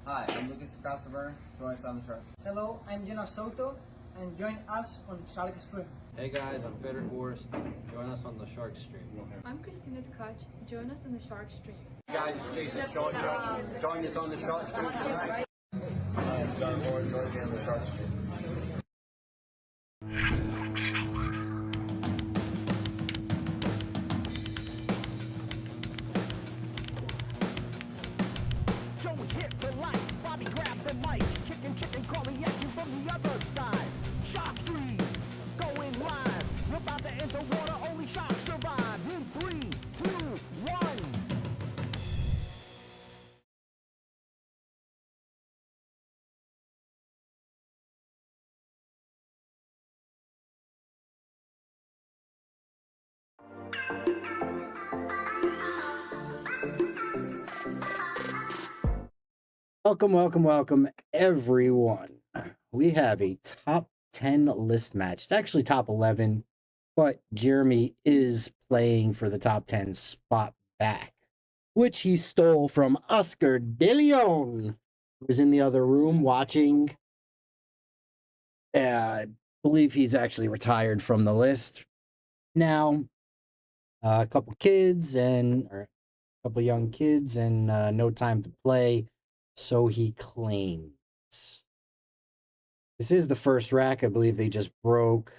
Hi, I'm Lucas Crossover. Join us on the shark. Hello, I'm Salotto, and join us on Shark Stream. Hey guys, I'm Federer Horst. Join us on the Shark Stream. I'm Christina Tkach. Join us on the Shark Stream. Hey guys, it's Jason Short. Join us on the Shark Stream tonight. John Moore, join me on the shark stream. Joey hit the lights, Bobby grabbed the mic, chicken calling action from the other side. Shark 3, going live. We're about to enter water, only sharks survive. In 3, 2, 1. Welcome, everyone. We have a top 10 list match. It's actually top 11, but Jeremy is playing for the top 10 spot back, which he stole from Oscar De Leon, who was in the other room watching. I believe he's actually retired from the list now. A couple young kids and no time to play. So he claims. This is the first rack. I believe they just broke.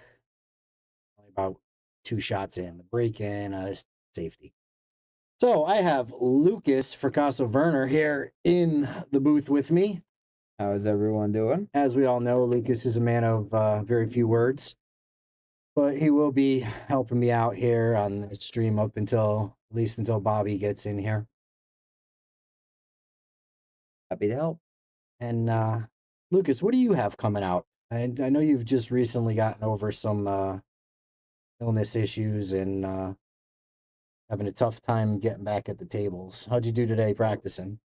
Only about 2 shots in. The break in, safety. So I have Lucas Fricasso Werner here in the booth with me. How is everyone doing? As we all know, Lucas is a man of very few words. But he will be helping me out here on the stream up until, at least until Bobby gets in here. Happy to help. And Lucas, what do you have coming out? I know you've just recently gotten over some illness issues and having a tough time getting back at the tables. How'd you do today practicing?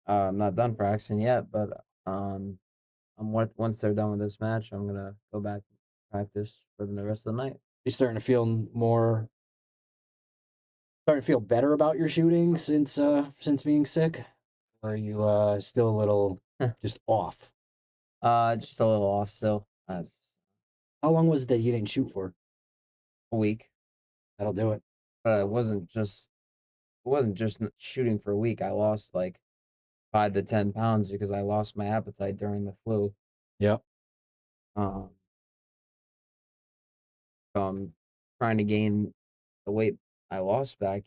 I'm not done practicing yet, but once they're done with this match, I'm gonna go back to practice for the rest of the night. You starting to feel better about your shooting since being sick? Or are you still a little just off? Just a little off still. How long was it that you didn't shoot for? A week. That'll do it. But it wasn't just shooting for a week. I lost like 5 to 10 pounds because I lost my appetite during the flu. Yep. So I'm trying to gain the weight I lost back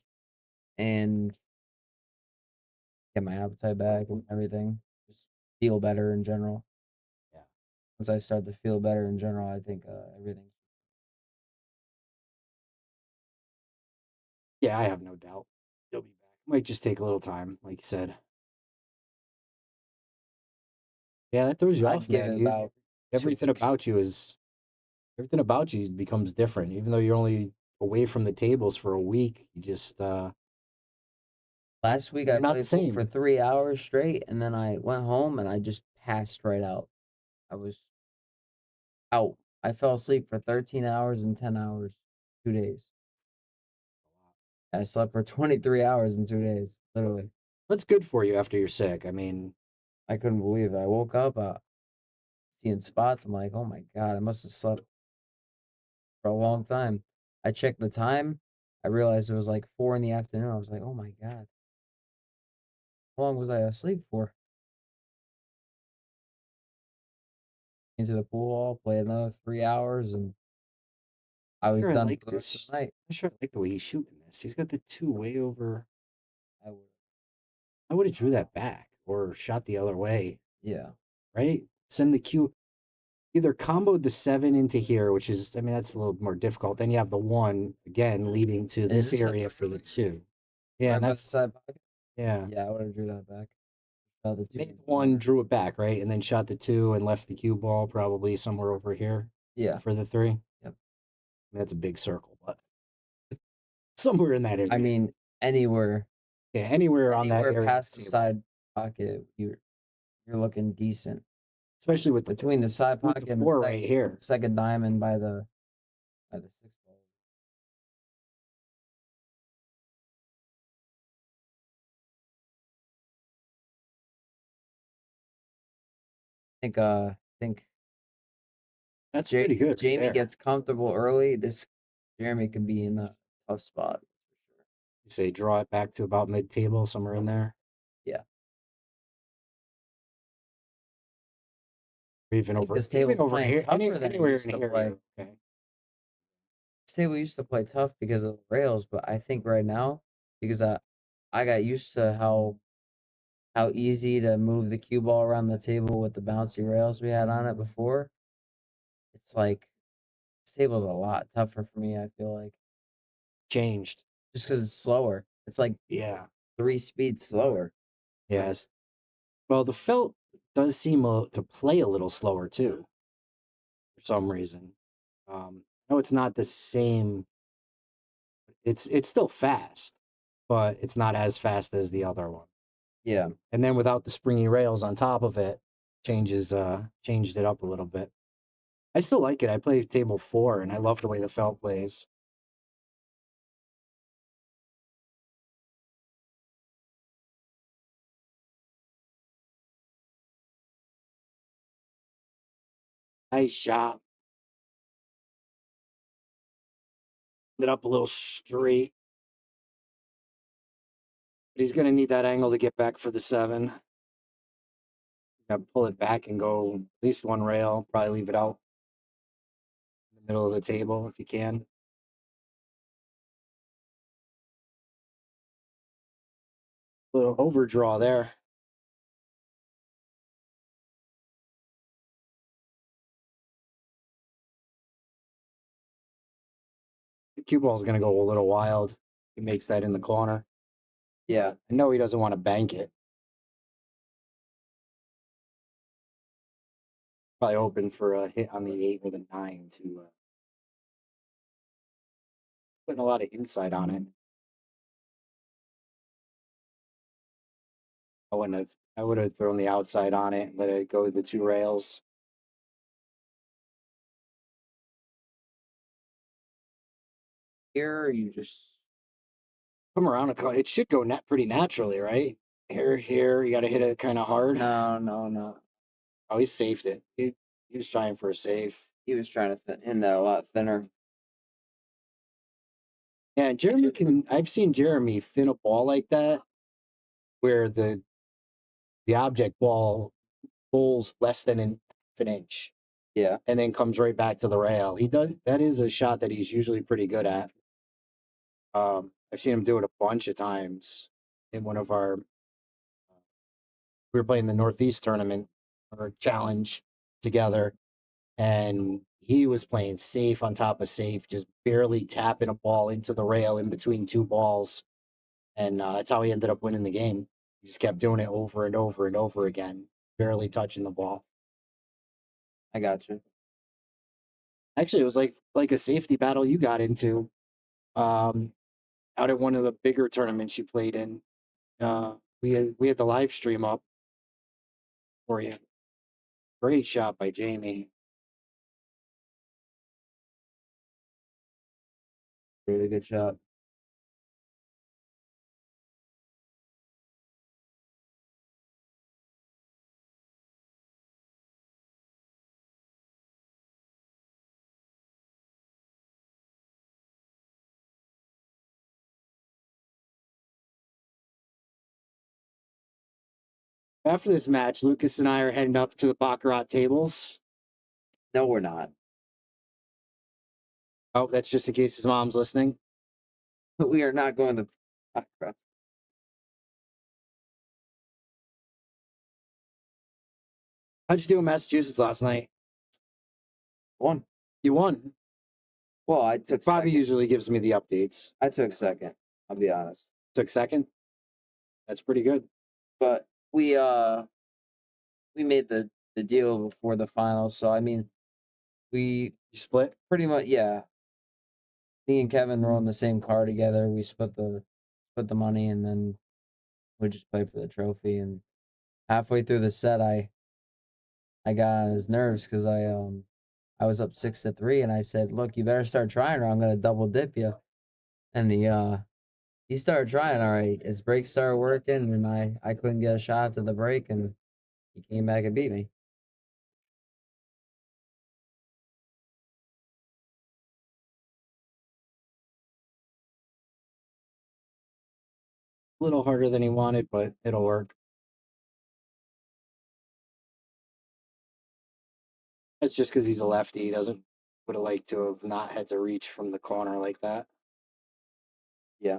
and get my appetite back and everything. Just feel better in general. Yeah. Once I start to feel better in general, I think everything. Yeah, I have no doubt. You'll be back. Might just take a little time, like you said. Yeah, that throws you off, man. Everything about you becomes different. Even though you're only away from the tables for a week, you just Last week I not the played same. for 3 hours straight, and then I went home and I just passed right out. I was out. I fell asleep for 13 hours and 10 hours, 2 days. I slept for 23 hours in 2 days, literally. That's good for you after you're sick. I mean, I couldn't believe it. I woke up seeing spots. I'm like, oh my God, I must have slept for a long time. I checked the time. I realized it was like 4 in the afternoon. I was like, oh my God. How long was I asleep for? Into the pool hall, played another 3 hours, and I was done for the rest of the night. I sure like the way he's shooting this. He's got the 2 way over. I would have drew that back or shot the other way. Yeah. Right? Send the cue. Either comboed the 7 into here, which is, I mean, that's a little more difficult. Then you have the 1 again leading to this area for the 2. Yeah, and that's side pocket. Yeah. Yeah, I would have drew that back. Made the 1, drew it back, right? And then shot the 2 and left the cue ball probably somewhere over here. Yeah. For the 3. Yep. I mean, that's a big circle, but somewhere in that area. I mean, anywhere. Yeah, anywhere on that area. Past the side pocket, you're looking decent. Especially with between the side pocket and the right here. Second diamond by the 6 ball. think That's pretty good. Right Jamie there. gets comfortable early. This Jeremy can be in a tough spot. You say draw it back to about mid-table, somewhere in there. Yeah. Or even I think over, this even table's over playing here, tougher than it anywhere used in to here. play. Okay. This table used to play tough because of the rails, but I think right now, because I got used to how easy to move the cue ball around the table with the bouncy rails we had on it before. It's like this table's a lot tougher for me, I feel like. Changed. Just because it's slower. It's like Yeah. 3 speeds slower. Yes. Well, the felt does seem to play a little slower too, for some reason. No, it's not the same. It's still fast, but it's not as fast as the other one. Yeah. And then without the springy rails on top of it, changed it up a little bit. I still like it. I play table 4, and I love the way the felt plays. Nice shot. Ended up a little straight. But he's going to need that angle to get back for the 7. Gotta pull it back and go at least one rail. Probably leave it out in the middle of the table if you can. Little overdraw there. The cue ball is going to go a little wild. He makes that in the corner. Yeah. I know he doesn't want to bank it. Probably open for a hit on the 8 or the 9 to putting a lot of inside on it. I would have thrown the outside on it and let it go with the 2 rails. Here you just Come around it should go pretty naturally, right? Here, you got to hit it kind of hard. no. Oh, he saved it. He was trying for a save. He was trying to hit that a lot thinner. Yeah, I've seen Jeremy thin a ball like that where the object ball bowls less than an inch. Yeah. And then comes right back to the rail. That is a shot that he's usually pretty good at. I've seen him do it a bunch of times in one of our we were playing the Northeast tournament or challenge together, and he was playing safe on top of safe, just barely tapping a ball into the rail in between 2 balls. And that's how he ended up winning the game. He just kept doing it over and over and over again, barely touching the ball. I got you. Actually, it was like a safety battle you got into out at one of the bigger tournaments you played in. We had the live stream up for you. Great shot by Jamie. Really good shot. After this match, Lucas and I are heading up to the Baccarat tables. No, we're not. Oh, that's just in case his mom's listening. But we are not going to Baccarat. How'd you do in Massachusetts last night? Won. You won. Well, I took Bobby second. usually gives me the updates. I took second. I'll be honest. Took second. That's pretty good. But we made the deal before the finals, so I mean we You split? pretty much, yeah. Me and Kevin were on the same car together. We split the money, and then we just played for the trophy. And halfway through the set, I got on his nerves because I was up 6-3, and I said, "Look, you better start trying, or I'm gonna double dip you." And he started trying. All right, his brakes started working, and I couldn't get a shot to the brake, and he came back and beat me. A little harder than he wanted, but it'll work. That's just because he's a lefty. He doesn't would have liked to have not had to reach from the corner like that. Yeah.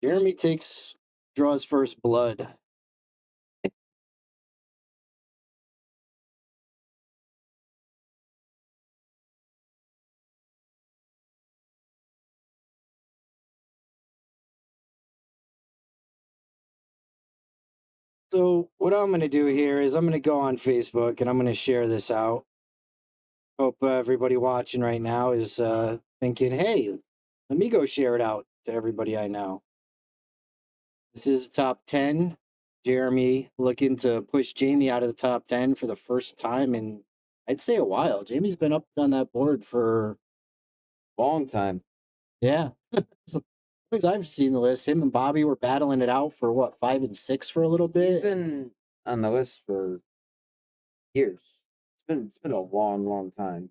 Jeremy draws first blood. So what I'm going to do here is I'm going to go on Facebook and I'm going to share this out. Hope everybody watching right now is thinking, hey, let me go share it out to everybody I know. This is top 10. Jeremy looking to push Jamie out of the top 10 for the first time in, I'd say, a while. Jamie's been up on that board for Long time. yeah. Since I've seen the list, him and Bobby were battling it out for what, 5 and 6 for a little He's bit. been on the list for years. It's been a long time.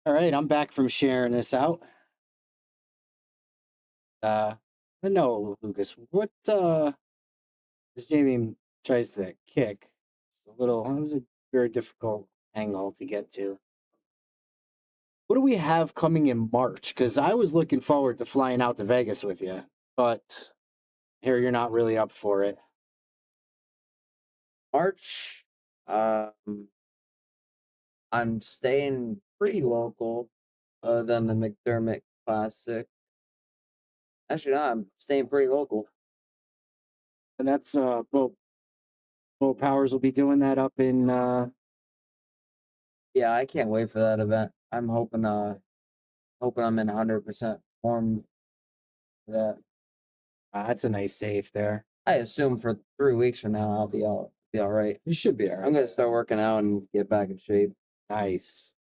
All right, I'm back from sharing this out. No, Lucas, what as Jamie tries to kick, it was a very difficult angle to get to. What do we have coming in March? Because I was looking forward to flying out to Vegas with you, but here you're not really up for it. March, I'm staying pretty local, other than the McDermott Classic. Actually, no, I'm staying pretty local. And that's Bo Powers will be doing that up in Yeah, I can't wait for that event. I'm hoping I'm in 100% form for that. that's a nice safe there. I assume for 3 weeks from now I'll be all right. You should be all right. I'm gonna start working out and get back in shape. Nice.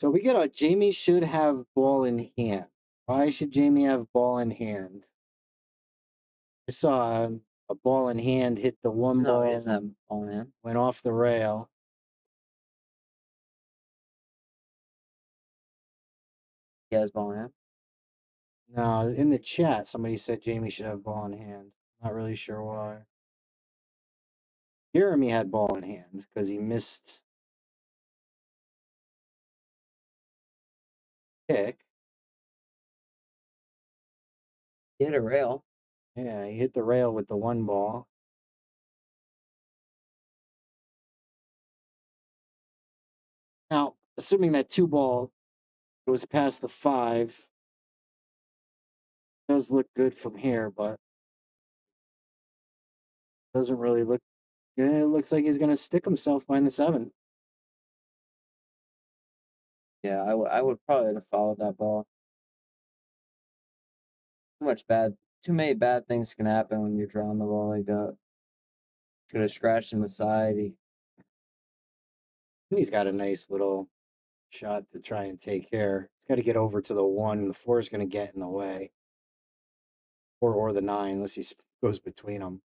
So we get Jamie should have ball in hand. Why should Jamie have ball in hand? I saw a ball in hand hit the one No, he ball, doesn't have ball in hand. went off the rail. He has ball in hand. No, in the chat, somebody said Jamie should have ball in hand. Not really sure why. Jeremy had ball in hand because he missed kick. He hit a rail. Yeah, he hit the rail with the one ball. Now, assuming that 2 ball goes past the 5, does look good from here, but doesn't really look good. It looks like he's going to stick himself behind the 7. Yeah, I would probably have followed that ball. Too many bad things can happen when you're drawing the ball like that. It's gonna scratch in the side. He's got a nice little shot to try and take care. He's got to get over to the 1. The 4 is going to get in the way. Or the 9, unless he goes between them.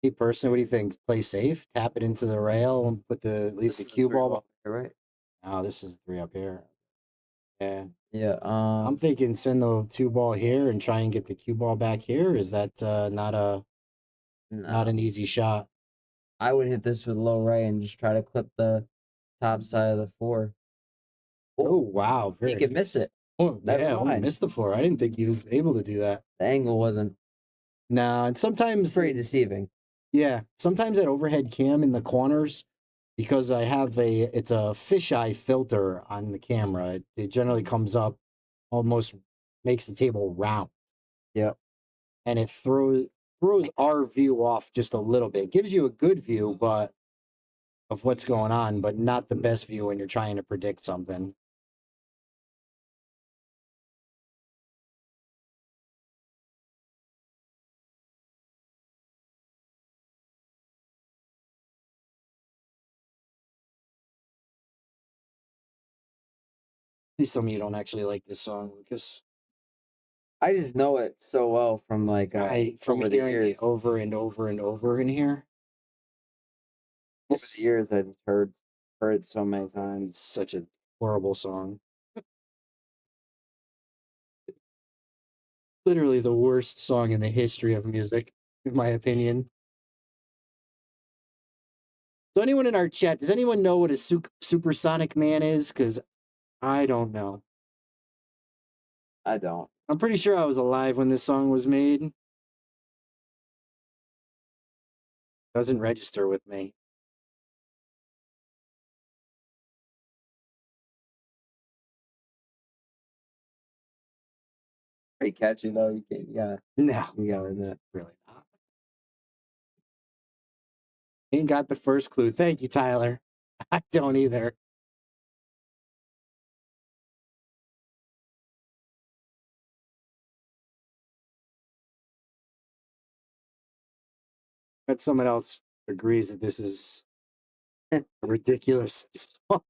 Hey, personally, what do you think? Play safe, tap it into the rail, and leave the cue ball. Right. Oh, this is 3 up here. Yeah. Yeah. I'm thinking send the 2 ball here and try and get the cue ball back here. Is that not a Not No. an easy shot. I would hit this with low right and just try to clip the top side of the 4. Oh, wow. He could miss it. Oh, Never yeah. Oh, mind. missed the 4. I didn't think he was able to do that. The angle wasn't. No, and It's sometimes, pretty deceiving. yeah, sometimes that overhead cam in the corners, because I have it's a fisheye filter on the camera. It generally comes up, almost makes the table round. Yep. And it throws our view off just a little bit. Gives you a good view, but of what's going on, but not the best view when you're trying to predict something. Please tell me you don't actually like this song, Lucas. I just know it so well from like From over the hearing years. it over and over and over in here. Over the years, I've heard it so many times. It's such a horrible song. Literally the worst song in the history of music, in my opinion. So anyone in our chat, does anyone know what a supersonic man is? Because I don't know. I don't. I'm pretty sure I was alive when this song was made. Doesn't register with me. Pretty catchy though. You can't. Yeah. No, You gotta admit. it's really not. Ain't got the first clue. Thank you, Tyler. I don't either. But someone else agrees that this is a ridiculous song.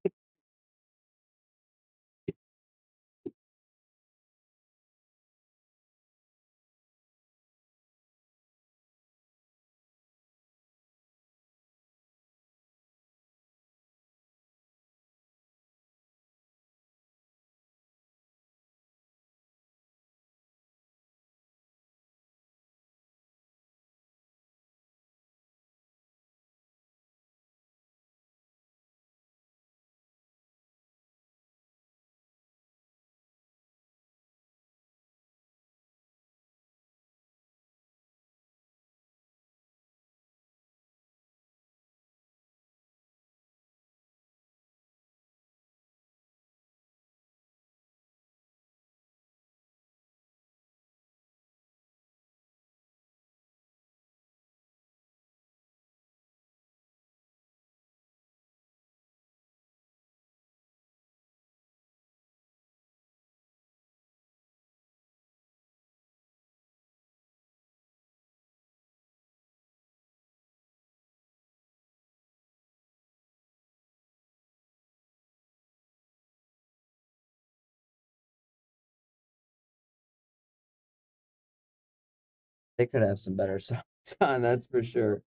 They could have some better songs on. That's for sure.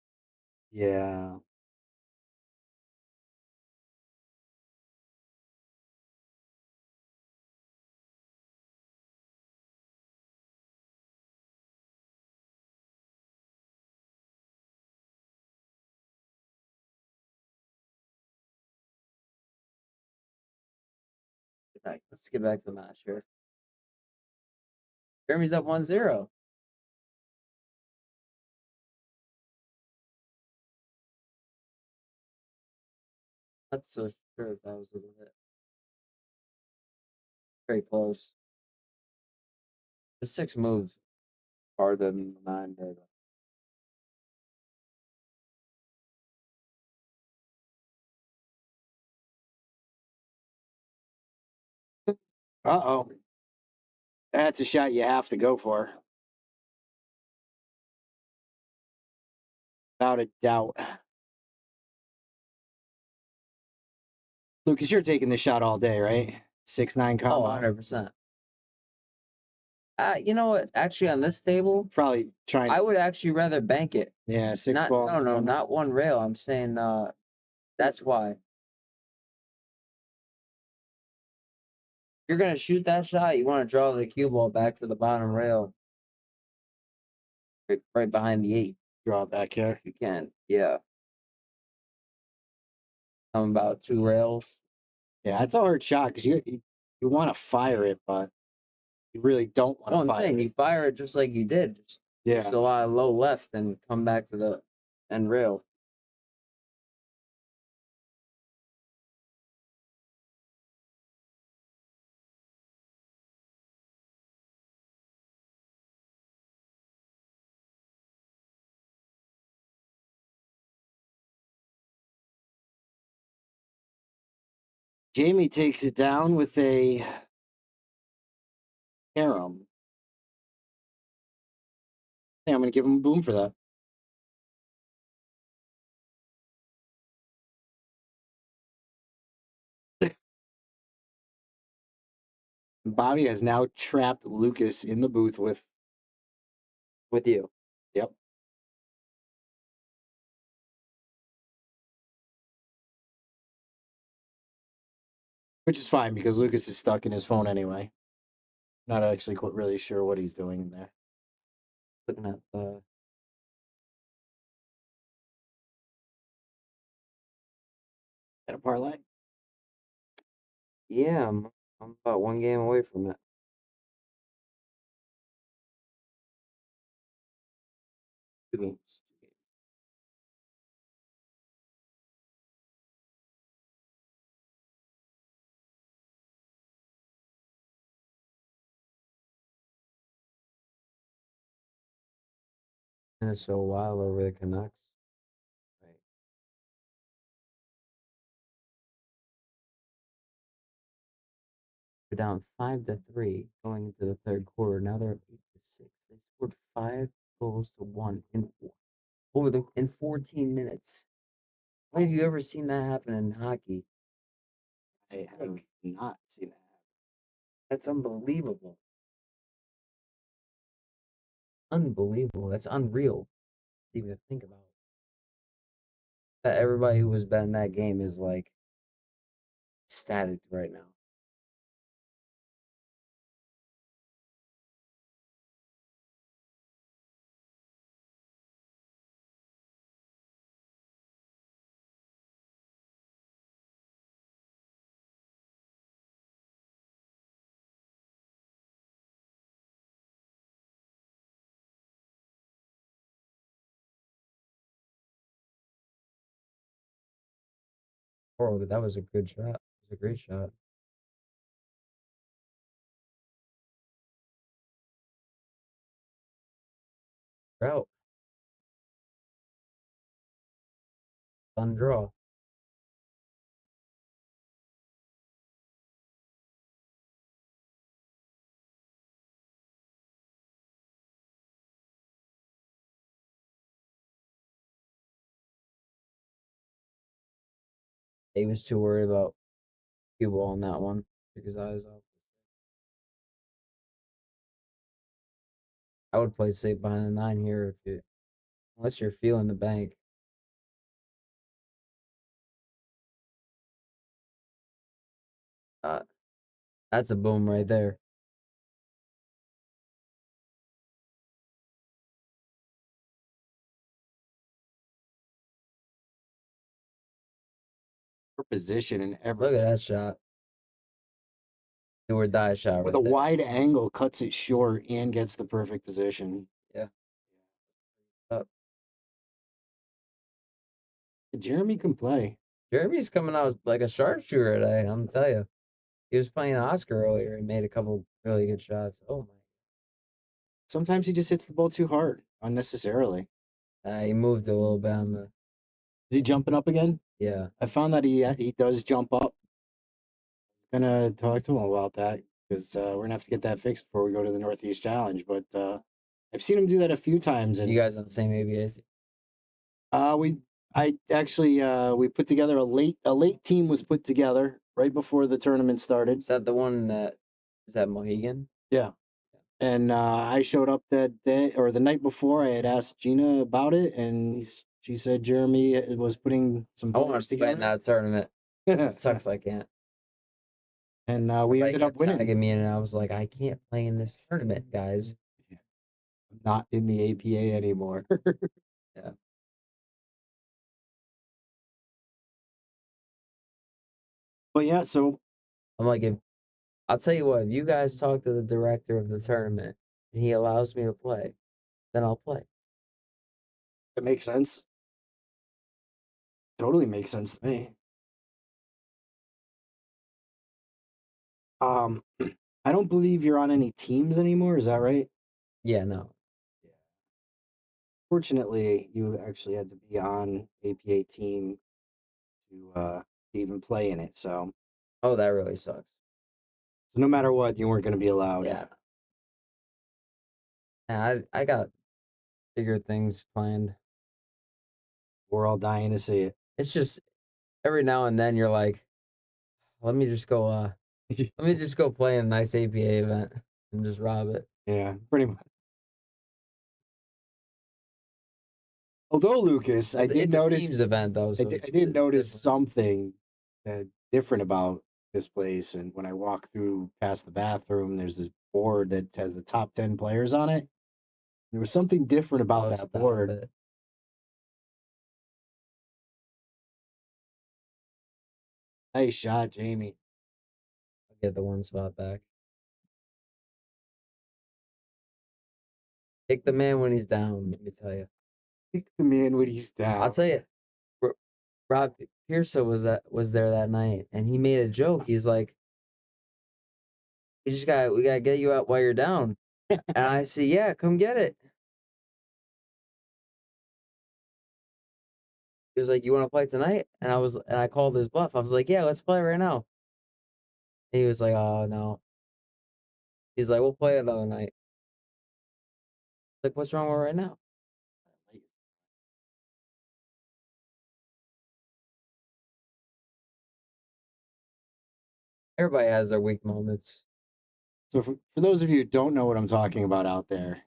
Yeah. Right, let's get back to the match here. Jeremy's up 1-0. Not so sure if that was a hit. Very close. The 6 moves farther than the 9 did. Uh-oh. That's a shot you have to go for. Without a doubt. Lucas, you're taking this shot all day, right? 6-9 Oh, combo. 100%. You know what? Actually, on this table, Probably trying. I would actually rather bank it. Yeah, 6 Not, ball. no, not one rail. I'm saying that's why. You're gonna shoot that shot. You want to draw the cue ball back to the bottom rail, right behind the 8. draw it back here. You can, yeah. I'm about 2 rails. Yeah, it's a hard shot because you want to fire it, but you really don't want to One fire thing, it. you fire it just like you did. Just Yeah. a lot of low left and come back to the end rail. Jamie takes it down with a harem. Hey, I'm going to give him a boom for that. Bobby has now trapped Lucas in the booth with You. Yep. Which is fine because Lucas is stuck in his phone anyway. Not actually quite really sure what he's doing in there. Looking at the At a parlay? yeah, I'm about 1 game away from it. Two games. And it's so wild over the Canucks. Right. They're down 5-3 going into the third quarter. Now they're up 8-6. They scored 5 goals to 1 in 14 minutes. When have you ever seen that happen in hockey? I have not seen that. That's unbelievable. Unbelievable. That's unreal to even think about. Everybody who was betting that game is like ecstatic right now. Oh, that was a good shot. It was a great shot. Trout. Fun draw. He was too worried about cue ball on that one. Took his eyes off. I would play safe behind the 9 here unless you're feeling the bank. Uh, that's a boom right there. For position and Look everything. at that shot. Do or die shot With right a there. wide angle, cuts it short and gets the perfect position. Yeah. Jeremy can play. Jeremy's coming out like a sharpshooter today, I'm telling you. He was playing Oscar earlier and made a couple really good shots. Oh my. Sometimes he just hits the ball too hard, unnecessarily. He moved a little bit on the. Is he jumping up again? Yeah. I found that he does jump up. I'm gonna talk to him about that because we're gonna have to get that fixed before we go to the Northeast Challenge. But I've seen him do that a few times. And You guys on the same ABA? I actually we put together a late team was put together right before the tournament started. Is that the one that is that Mohegan? Yeah. And I showed up that day or the night before. I had asked Gina about it, and she said Jeremy was putting some I want players to play in together. that tournament. It sucks I can't. And we ended up winning. Tagging me in, and I was like, I can't play in this tournament, guys. Not in the APA anymore. Yeah. But yeah, so I'm like, if I'll tell you what, if you guys talk to the director of the tournament and he allows me to play, then I'll play. it makes sense. Totally makes sense to me. I don't believe you're on any teams anymore. Is that right? Yeah, no. Fortunately, you actually had to be on APA team to even play in it. So Oh, that really sucks. no matter what, you weren't going to be allowed. Yeah. And I got bigger things planned. We're all dying to see it. It's just every now and then you're like, let me just go play in a nice APA event and just rob it. Yeah, pretty much. Although Lucas, I did It's a notice teams event though. So I did notice something different about this place. And when I walk through past the bathroom, there's this board that has the top 10 players on it. There was something different about Oh, that stop board. it. Nice shot, Jamie. I'll get the one spot back. Kick the man when he's down, let me tell you. Kick the man when he's down. I'll tell you, Rob Pearson was there that night, and he made a joke. He's like, we gotta get you out while you're down. And I said, yeah, come get it. He was like, you want to play tonight? And I called his bluff. I was like, yeah, let's play right now. And he was like, oh no. He's like, we'll play another night. Like, what's wrong with right now? Everybody has their weak moments. So for those of you who don't know what I'm talking about out there,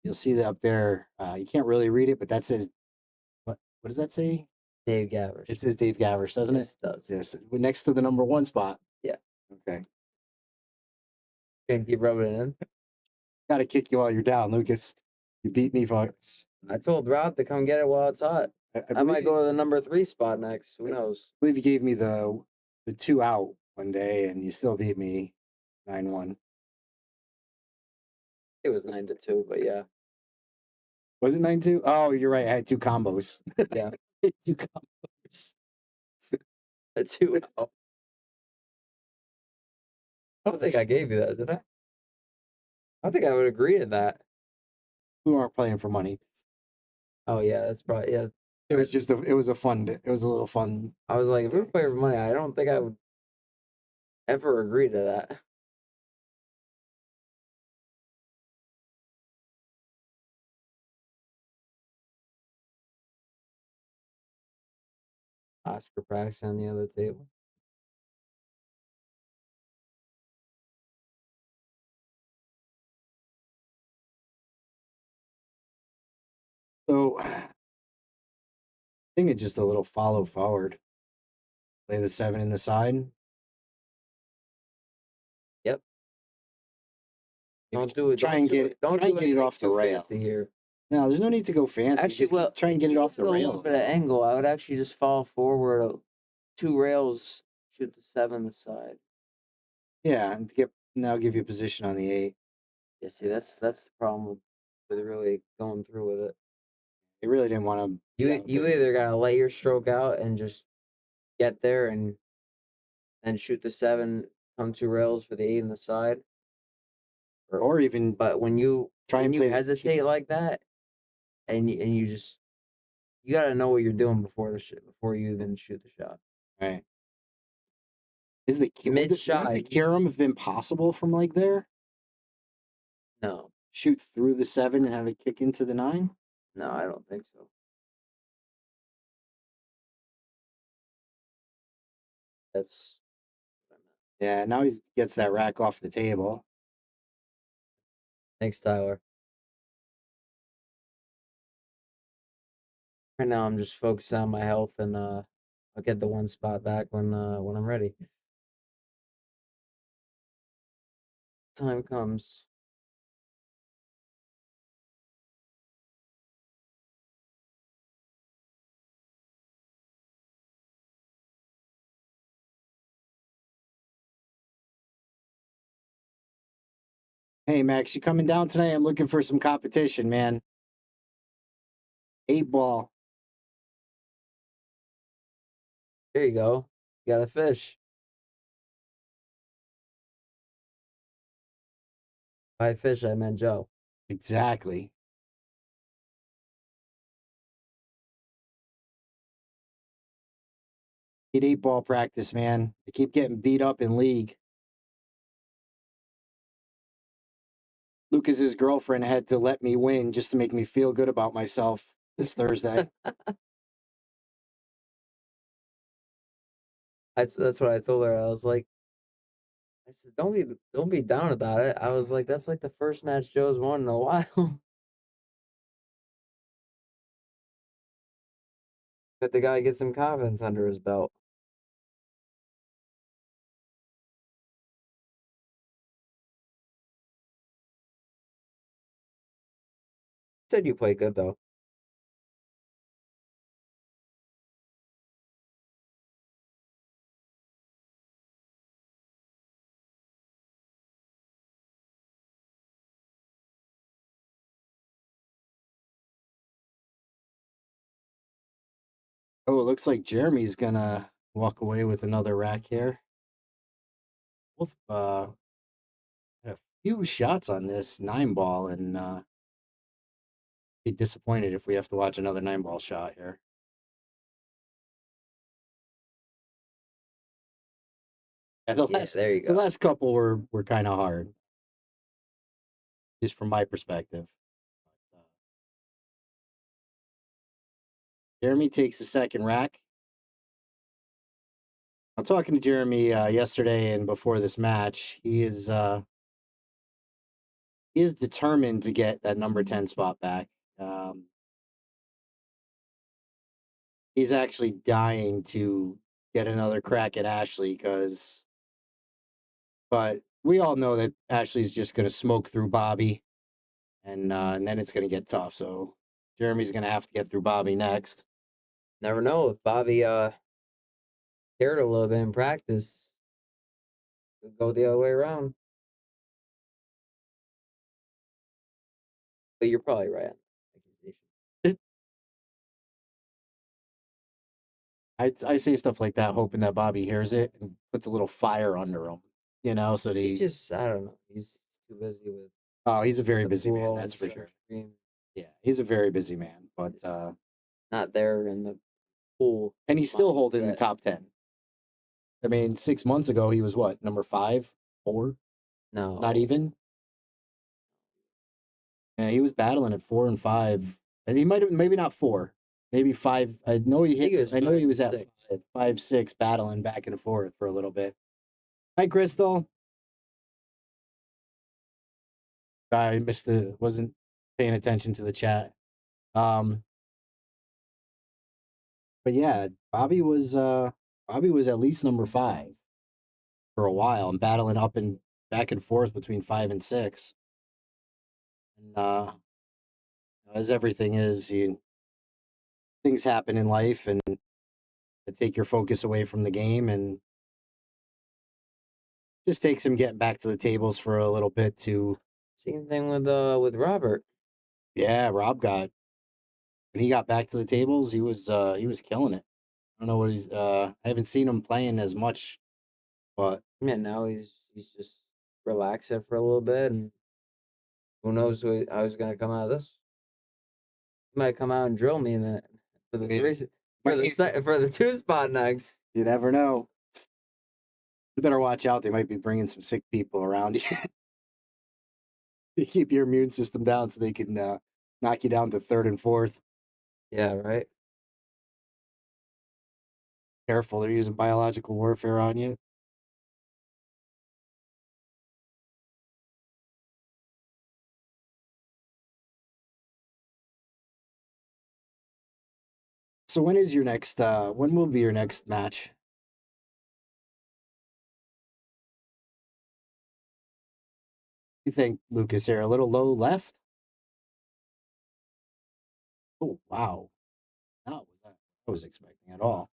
you'll see that up there. You can't really read it, but that says, what does that say? Dave Gavish. It says Dave Gavish, doesn't Yes, it? it does. Yes, next to the number 1 spot. Yeah. Okay. Can't keep rubbing it in. Got to kick you while you're down, Lucas. You beat me, folks. I told Rob to come get it while it's hot. I might go to the number 3 spot next. Who knows? I believe you gave me the 2 out one day, and you still beat me 9-1. It was 9-2, but yeah. Was it 9-2? Oh, you're right. I had 2 combos. Yeah. 2 combos. A 2 out. I don't think I gave you that, did I? I think I would agree to that. We weren't playing for money. Oh yeah, that's probably yeah. It was just it was a little fun. I was like, if we were playing for money, I don't think I would ever agree to that. Oscar practicing on the other table. So I think it's just a little follow forward. Play the 7 in the side. Yep. Don't do it. Try and get it off the rail here. No, there's no need to go fancy. Actually, just well, try and get it off the a rail. little bit of angle. I would actually just fall forward 2 rails, shoot the 7 the side. Yeah, and now give you a position on the 8. Yeah, see, that's the problem with really going through with it. They really didn't want to. You either gotta let your stroke out and just get there and shoot the 7, come 2 rails for the 8 in the side, or even. But when you hesitate like that, and you just you gotta know what you're doing before you even shoot the shot. Right. Is the mid shot? Would the Kiram have been possible from like there? No. Shoot through the 7 and have it kick into the 9? No, I don't think so. That's. Yeah, now he gets that rack off the table. Thanks, Tyler. Right now, I'm just focusing on my health, and I'll get the 1 spot back when I'm ready. Time comes. Hey, Max, you coming down tonight? I'm looking for some competition, man. 8-ball. There you go. You got a fish. By fish, I meant Joe. Exactly. Need 8-ball practice, man. I keep getting beat up in league. Lucas's girlfriend had to let me win just to make me feel good about myself this Thursday. That's what I told her. I was like, I said, don't be down about it. I was like, that's like the first match Joe's won in a while. But the guy gets some confidence under his belt. Said you play good though. Oh, it looks like Jeremy's gonna walk away with another rack here. Both had a few shots on this 9-ball, and be disappointed if we have to watch another 9-ball shot here. And Yeah, there you the go. last couple were kind of hard, just from my perspective. Jeremy takes the second rack. I'm talking to Jeremy yesterday and before this match. He is determined to get that number 10 spot back. He's actually dying to get another crack at Ashley but we all know that Ashley's just going to smoke through Bobby, and then it's going to get tough. So Jeremy's going to have to get through Bobby next. Never know if Bobby cared a little bit in practice. Could go the other way around. But you're probably right. I say stuff like that, hoping that Bobby hears it and puts a little fire under him, so that He just, I don't know. He's too busy with Oh, he's a very the busy man, pool that's and for Shark sure. Stream. Yeah, he's a very busy man, but Not there in the pool. and he's still Fine, holding the yeah. top 10. I mean, 6 months ago he was what, number 5, 4, No. not even. Yeah, he was battling at 4 and 5. And he might have maybe not 4, maybe 5. I know he hit. I know he was at 5, 6, battling back and forth for a little bit. Hi, Crystal. I wasn't paying attention to the chat. But yeah, Bobby was at least number 5 for a while and battling up and back and forth between 5 and 6. And as everything is, things happen in life and they take your focus away from the game, and just takes him getting back to the tables for a little bit to. Same thing with Robert. Yeah, Rob when he got back to the tables, he was killing it. I don't know what I haven't seen him playing as much, but Yeah, now he's just relaxing for a little bit, and who knows how he's gonna come out of this. He might come out and drill me in that for the for the 2 spot next. you never know. You better watch out. They might be bringing some sick people around you. You keep your immune system down so they can knock you down to 3rd and 4th. Yeah, right. Careful, they're using biological warfare on you. So when is your next? When will be your next match? You think, Lucas, here a little low left? Oh wow, not what I was expecting at all.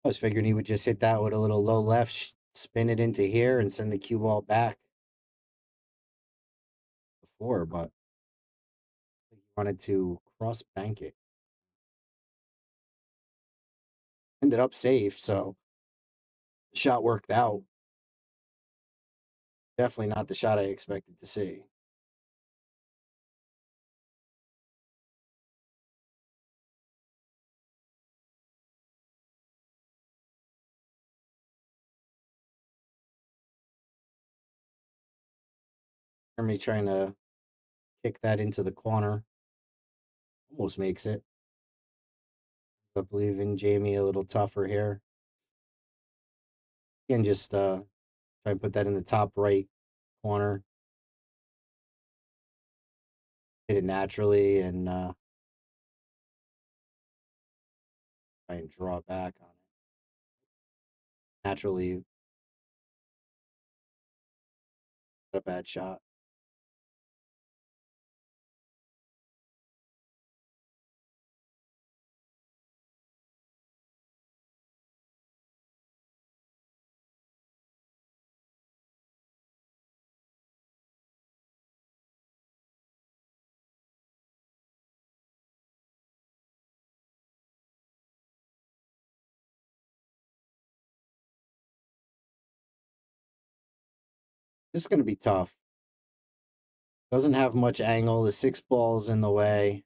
I was figuring he would just hit that with a little low left, spin it into here, and send the cue ball back before, but he wanted to cross bank it. Ended up safe, so the shot worked out. Definitely not the shot I expected to see. Jeremy trying to kick that into the corner. Almost makes it. I believe in Jamie a little tougher here. Again, just try and put that in the top right corner. Hit it naturally and try and draw back on it. Naturally, not a bad shot. This is going to be tough. Doesn't have much angle. The 6 ball's in the way.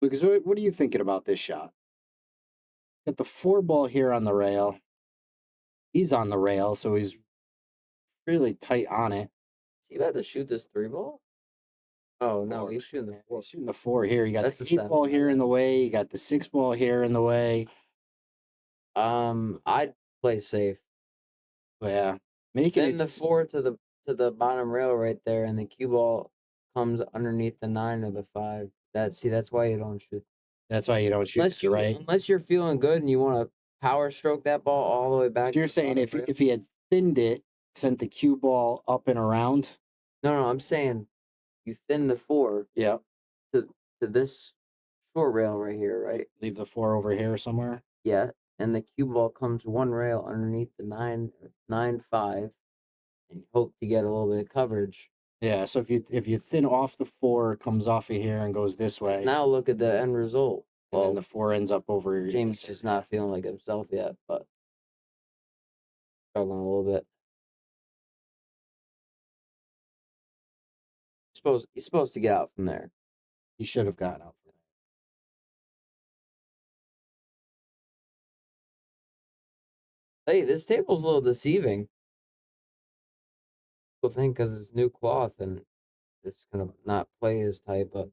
Because what are you thinking about this shot? Got the 4 ball here on the rail. He's on the rail, so he's really tight on it. Is he about to shoot this 3 ball? Oh no, he's shooting the 4. He's shooting the 4 here. You got That's the the 8 7. ball here in the way. You got the 6 ball here in the way. I'd play safe. Yeah, making Then it the 4 to the bottom rail right there, and the cue ball comes underneath the 9 or the 5. That's why you don't shoot. That's why you don't shoot Unless it, right? unless you're feeling good and you want to power stroke that ball all the way back. So you're to the saying bottom if rail. if he had thinned it, sent the cue ball up and around. No, I'm saying you thin the 4 Yeah, to this short rail right here, right? leave the 4 over here somewhere. Yeah, and the cue ball comes one rail underneath the 9-5, and you hope to get a little bit of coverage. Yeah, so if you thin off the 4, it comes off of here and goes this way. Now look at the end result. And Well, then the 4 ends up over here. James just not feeling like himself yet, but struggling a little bit. He's supposed to get out from there. He should have gotten out. Hey, this table's a little deceiving. People think because it's new cloth and it's gonna not play as tight, but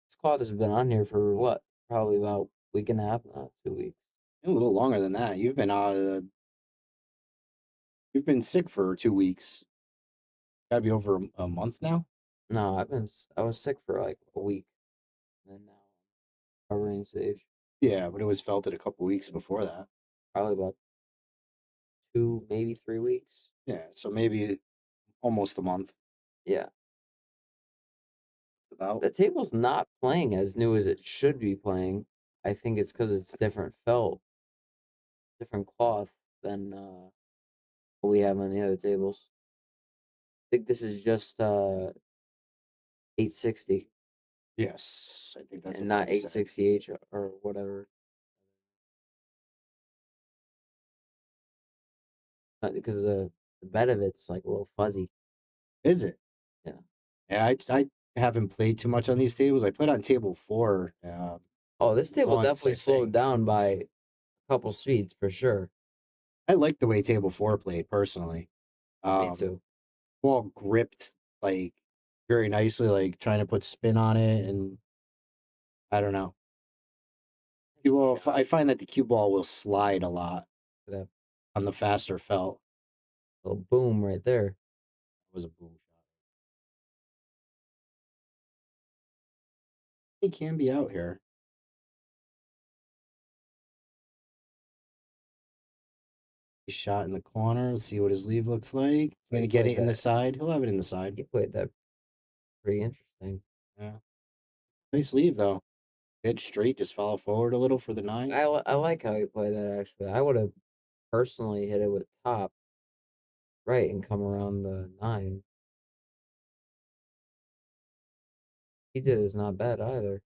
this cloth has been on here for what? Probably about a week and a half now, 2 weeks. A little longer than that. You've been sick for 2 weeks. Gotta be over a month now. No, I was sick for like a week, and now I'm recovering stage. Yeah, but it was felt it a couple weeks before that. Probably about 2, maybe 3 weeks. Yeah, so maybe almost a month. Yeah. About. The table's not playing as new as it should be playing. I think it's because it's different felt, different cloth than what we have on the other tables. I think this is just 860 Yes, I think that's and what not they said. 868 or whatever. Because the bed of it's like a little fuzzy. Is it? Yeah. Yeah, I haven't played too much on these tables. I played on table 4. Oh, this table once, definitely I slowed think. down by a couple speeds for sure. I like the way table 4 played personally. Me too. Ball gripped like very nicely, like trying to put spin on it, and I don't know. I find that the cue ball will slide a lot That on the faster felt. little boom right there. It was a boom shot. He can be out here. Shot in the corner. Let's see what his leave looks like. He's gonna He get played it in the that. side. He'll have it in the side. He played that pretty interesting. Yeah. Nice leave though. Good straight. Just follow forward a little for the 9. I like how he played that actually. I would have personally hit it with top right and come around the 9. He did is not bad either.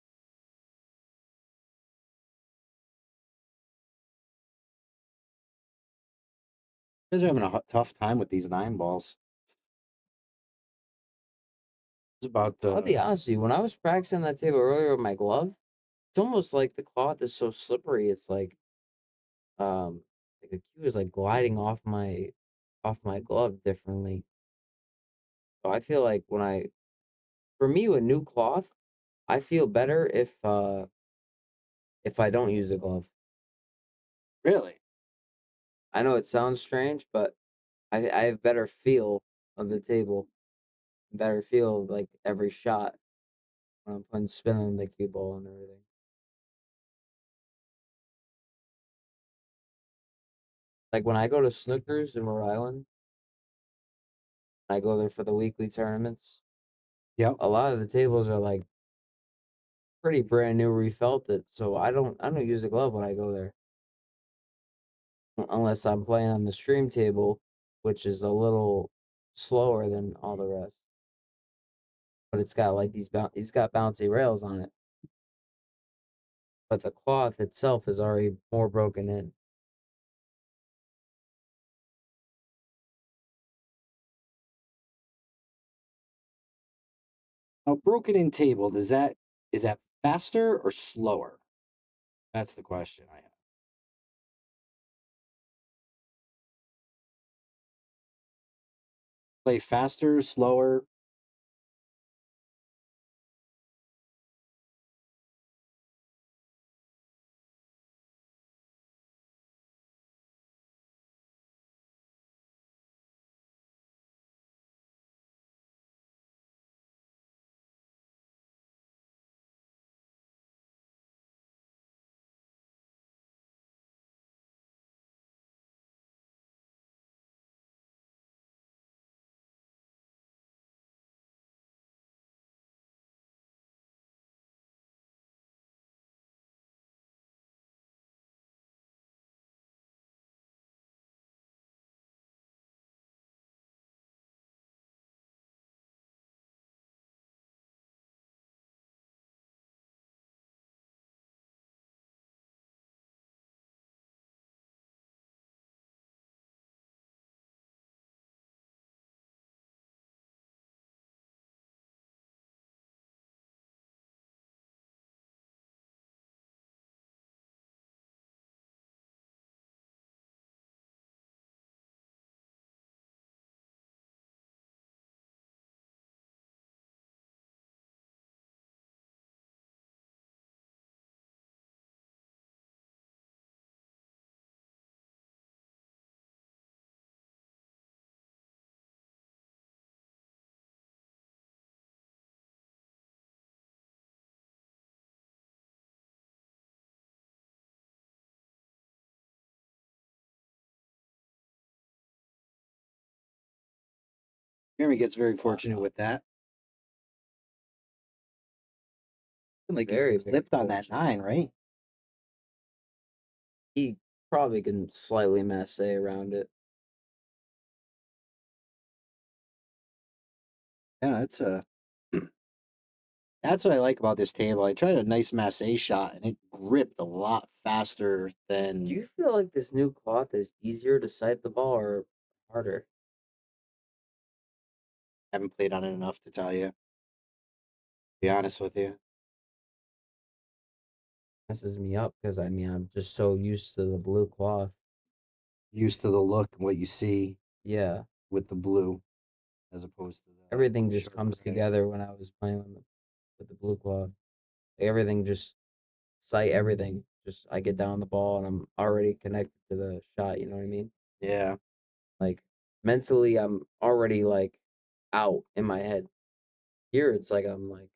You guys are having a tough time with these 9 balls. It's about I'll be honest with you, when I was practicing that table earlier with my glove, it's almost like the cloth is so slippery. It's like a cue is like gliding off my glove differently. So I feel like for me with new cloth, I feel better if I don't use a glove. really. I know it sounds strange, but I have better feel of the table, better feel of like every shot when I'm putting spin on the cue ball and everything. Like when I go to Snookers in Rhode Island, I go there for the weekly tournaments. Yep. A lot of the tables are like pretty brand new, refelted, so I don't use a glove when I go there. Unless I'm playing on the stream table, which is a little slower than all the rest. But it's got like it's got bouncy rails on it. But the cloth itself is already more broken in. Now, broken in table, is that faster or slower? That's the question I have. Play faster, slower. Jeremy gets very fortunate with that. Like Very, he's very flipped on that fortunate. 9, right? He probably can slightly masse around it. Yeah, that's what I like about this table. I tried a nice masse shot and it gripped a lot faster than Do you feel like this new cloth is easier to sight the ball or harder? I haven't played on it enough to tell you. To be honest with you. Messes me up because I mean I'm just so used to the blue cloth. Used to the look and what you see Yeah, with the blue as opposed to the everything just sharp comes gray. together when I was playing with the blue cloth. Everything just sight everything. Just I get down the ball and I'm already connected to the shot. You know what I mean? Yeah. Like mentally, I'm already like out in my head. Here, it's like I'm like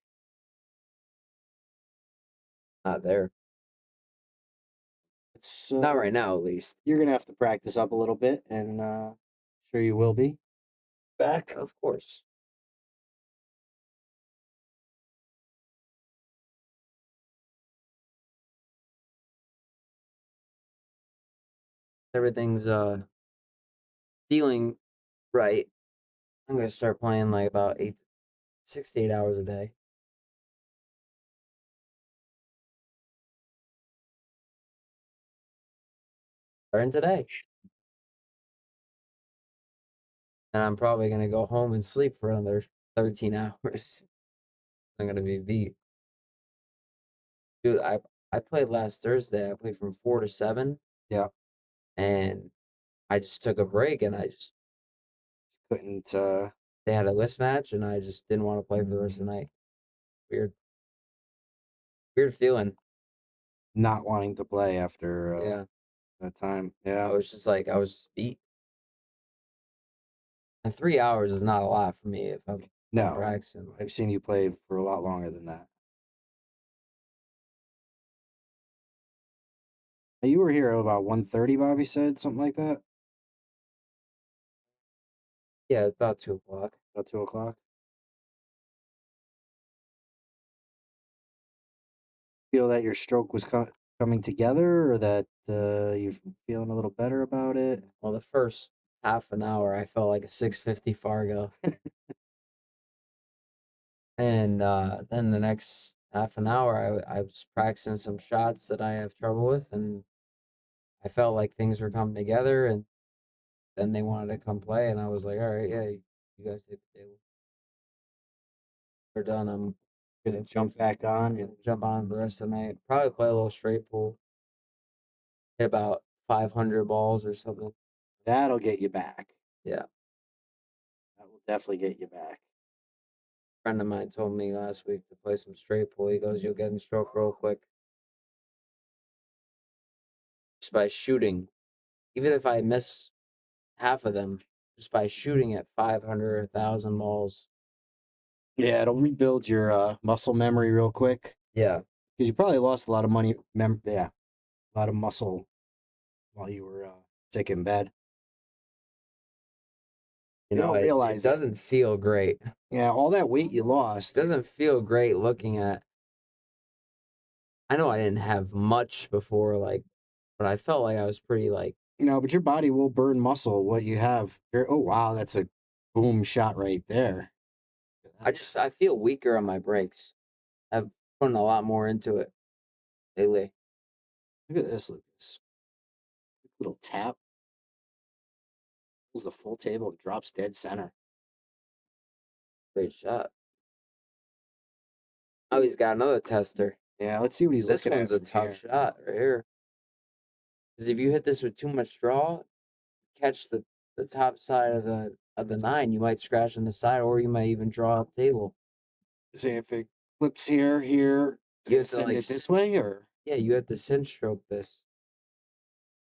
not there. It's Not right now, at least. You're gonna have to practice up a little bit, and sure you will be back. Of course. Everything's feeling right. I'm gonna start playing like about 6 to 8 hours a day. Starting today. And I'm probably gonna go home and sleep for another 13 hours. I'm gonna be beat. Dude, I played last Thursday. I played from 4 to 7. Yeah. And I just took a break and I just Couldn't they had a list match and I just didn't want to play for the rest of the night. Weird. Weird feeling. not wanting to play after Yeah. that time. I Yeah. was just like I was just beat. And 3 hours is not a lot for me if I'm No, practicing. I've seen you play for a lot longer than that. You were here about 1:30, Bobby said, something like that. Yeah, about 2 o'clock. About 2 o'clock. Feel that your stroke was coming together, or that you're feeling a little better about it? Well, the first half an hour I felt like a 650 Fargo. And then the next half an hour I was practicing some shots that I have trouble with and I felt like things were coming together and then they wanted to come play and I was like, all right, yeah, you guys take the table. We're done. I'm Gonna jump back on and jump on the rest of the night. Probably play a little straight pool. Hit about 500 balls or something. that'll get you back. Yeah. That will definitely get you back. A friend of mine told me last week to play some straight pool. He goes, you'll get in stroke real quick. Just by shooting. Even if I miss half of them, just by shooting at 500 or 1,000 balls. Yeah, it'll rebuild your muscle memory real quick. Yeah. Because you probably lost a lot of money. A lot of muscle while you were sick in bed. You You know, don't realize it doesn't feel great. Yeah, all that weight you lost. It doesn't feel great looking at. I know I didn't have much before, but I felt like I was pretty But your body will burn muscle. What you have. Oh wow, that's a boom shot right there. I feel weaker on my brakes. I've put a lot more into it lately. Look at this, Lucas. Little tap. Pulls the full table and drops dead center. Great shot. Oh, he's got another tester. Yeah, let's see what he's This looking one's at. a tough shot right here. Because if you hit this with too much draw, catch the top side of the 9, you might scratch on the side, or you might even draw up table. See if it flips here. It's You gonna have to, send it this way, or Yeah, you have to cinch stroke this.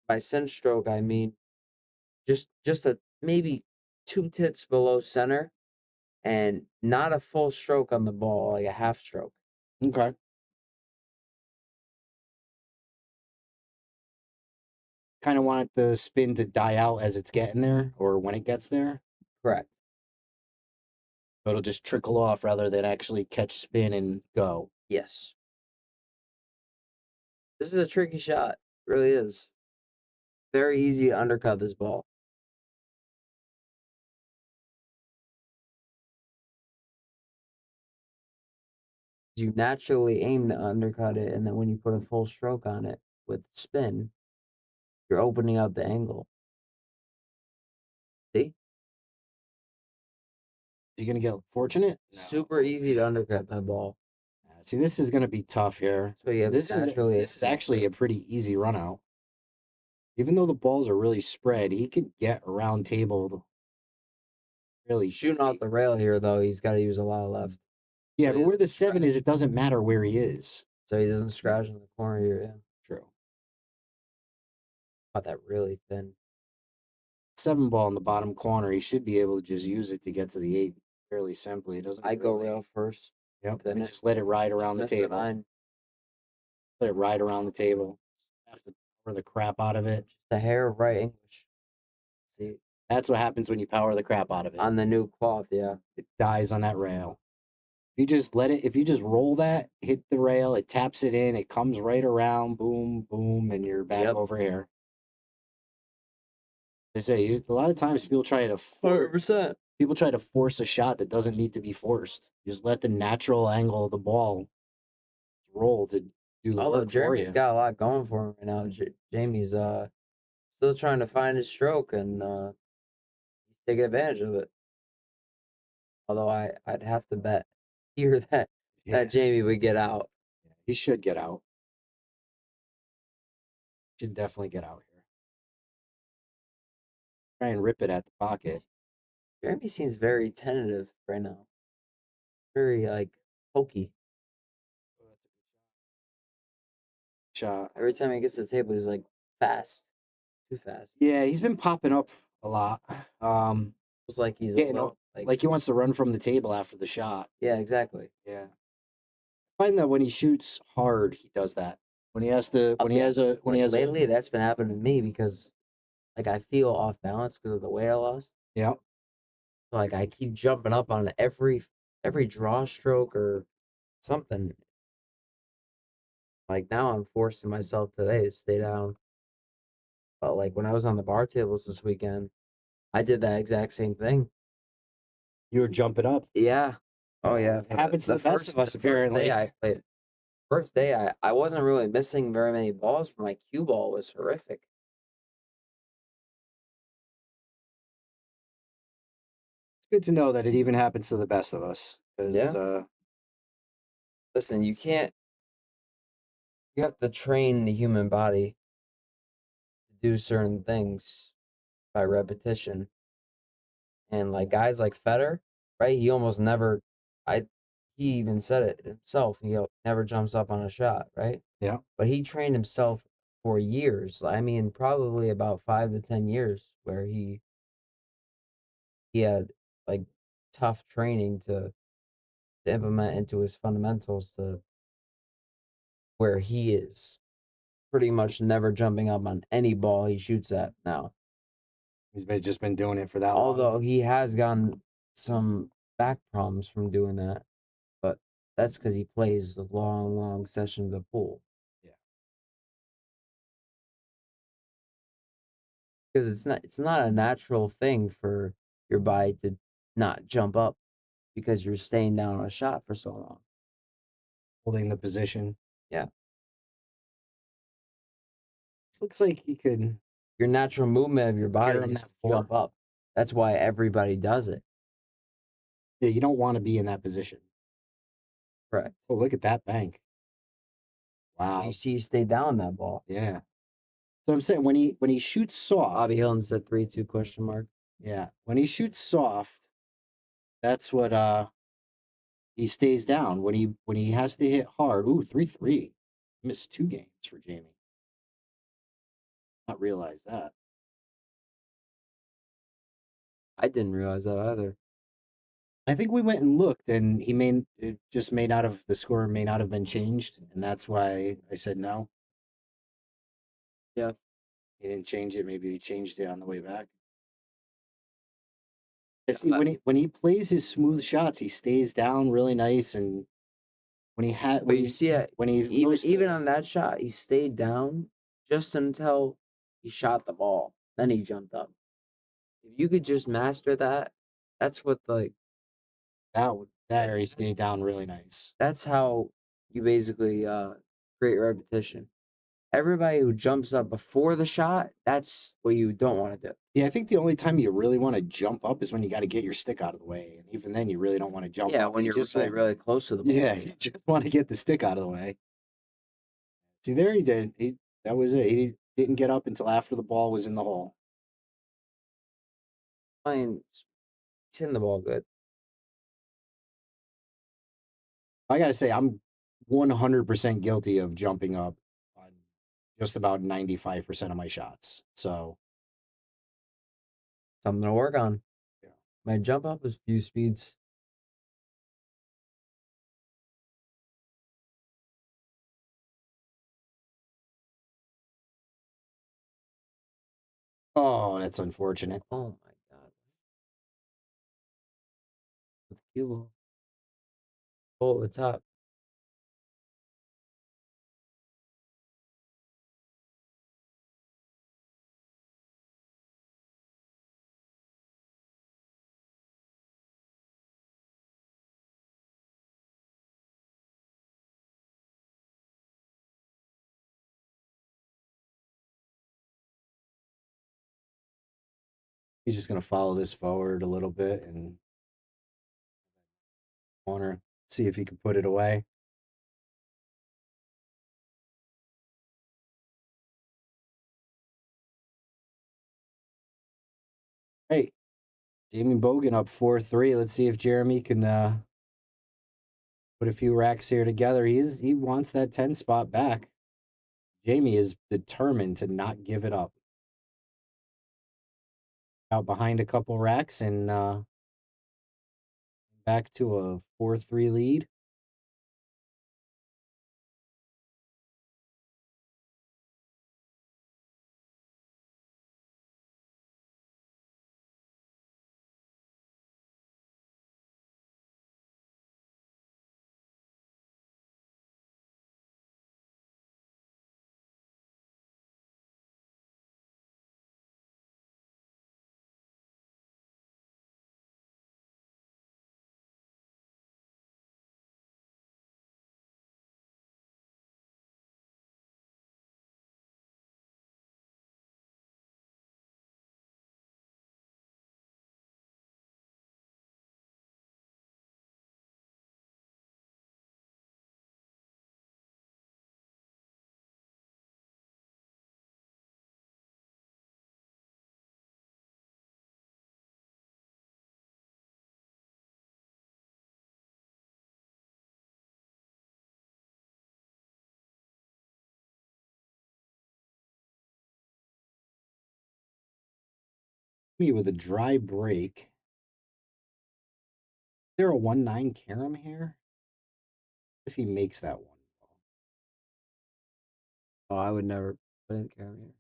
By cinch stroke, I mean just a maybe 2 tits below center, and not a full stroke on the ball, like a half stroke. okay. Kind of want the spin to die out as it's getting there, or when it gets there. Correct. So it'll just trickle off rather than actually catch spin and go. Yes. This is a tricky shot. It really is. Very easy to undercut this ball. You naturally aim to undercut it, and then when you put a full stroke on it with spin, you're opening up the angle. See? Is he gonna get fortunate? No. Super easy to undercut that ball. See, this is gonna be tough here. So you have This is actually a pretty easy run out. Even though the balls are really spread, he could get around table really shooting off the rail here, though. He's got to use a lot of left. Yeah, So but where the 7 is, it doesn't matter where he is. So he doesn't scratch in the corner here. Yeah. True. Got that really thin. 7 ball in the bottom corner, he should be able to just use it to get to the 8 fairly simply. It doesn't. I go rail first. Yep. Then And just let it ride around the table. Let it ride around the table. Or the crap out of it. The hair of right English. See, That's what happens when you power the crap out of it. on the new cloth, yeah. It dies on that rail. If you just let it, if you just roll that, hit the rail, it taps it in, it comes right around, boom, boom, and you're back Yep. over here. They say a lot of times people try to 100%. people try to force a shot that doesn't need to be forced. Just let the natural angle of the ball roll to do the Although work for Jeremy's you. got a lot going for him right now. Jamie's still trying to find his stroke, and he's taking advantage of it. Although I'd have to bet here that Yeah, Jamie would get out. he should get out. Should definitely get out here. Try and rip it at the pocket. Jeremy seems very tentative right now. Very like pokey. Shot. Every time he gets to the table, he's like fast, too fast. Yeah, he's been popping up a lot. It's like he's Getting a little, like he wants to run from the table after the shot. yeah, exactly. Yeah. I find that when he shoots hard, he does that. When he has to, when he Yeah, has a, when he has lately, that's been happening to me because like I feel off balance because of the weight I lost. yeah, So, like I keep jumping up on every draw stroke or something. Like now I'm forcing myself today to stay down. But like when I was on the bar tables this weekend, I did that exact same thing. you were jumping up. Yeah. Oh yeah. It happens to the best of us, apparently. Day I played. First day I wasn't really missing very many balls, but my cue ball was horrific. It's good to know that it even happens to the best of us. 'Cause, Yeah. Listen, you have to train the human body to do certain things by repetition. And like guys like Federer, right? He almost never he even said it himself. He never jumps up on a shot, right? Yeah. But he trained himself for years. I mean, probably about 5 to 10 years where he had like tough training to implement into his fundamentals to where he is pretty much never jumping up on any ball he shoots at now. He's just been doing it for that long. Although he has gotten some back problems from doing that, but that's because he plays long, long sessions of pool. Yeah. Because it's not a natural thing for your body to not jump up because you're staying down on a shot for so long. Holding the position. Yeah. This looks like he could. Your natural movement of your body him is that to jump up. That's why everybody does it. Yeah, you don't want to be in that position. Correct. Oh, look at that bank. Wow. You see, he stayed down that ball. Yeah. So I'm saying when he shoots soft. Bobby Hilton said 3-2 question mark. Yeah. When he shoots soft, that's what he stays down. When he has to hit hard. Ooh, 3-3. Missed 2 games for Jamie. Not realize that. I didn't realize that either. I think we went and looked, and the score may not have been changed, and that's why I said no. Yeah. He didn't change it. Maybe he changed it on the way back. See, when he plays his smooth shots, he stays down really nice, and when he had But you see it when he even on that shot, he stayed down just until he shot the ball. Then he jumped up. If you could just master that, that's what like that area stayed down really nice. that's how you basically create repetition. Everybody who jumps up before the shot, that's what you don't want to do. Yeah, I think the only time you really want to jump up is when you got to get your stick out of the way, and even then, you really don't want to jump. Yeah, up. when you're just really, really close to the ball. Yeah, you just want to get the stick out of the way. See, there he did. That was it. He didn't get up until after the ball was in the hole. Playing, he's hitting the ball good. I got to say, I'm 100% guilty of jumping up on just about 95% of my shots. So, Something to work on. Yeah. My jump up is few speeds. Oh, that's unfortunate. Oh my god. With the cue ball. Oh, it's up. He's just going to follow this forward a little bit and corner, see if he can put it away. Hey, Jamie Bogan up 4-3. Let's see if Jeremy can put a few racks here together. He wants that 10 spot back. Jamie is determined to not give it up. Out behind a couple racks and back to a 4-3 lead. Me with a dry break. Is there a 1-9 carom here? If he makes that one. Oh, I would never play the carry here.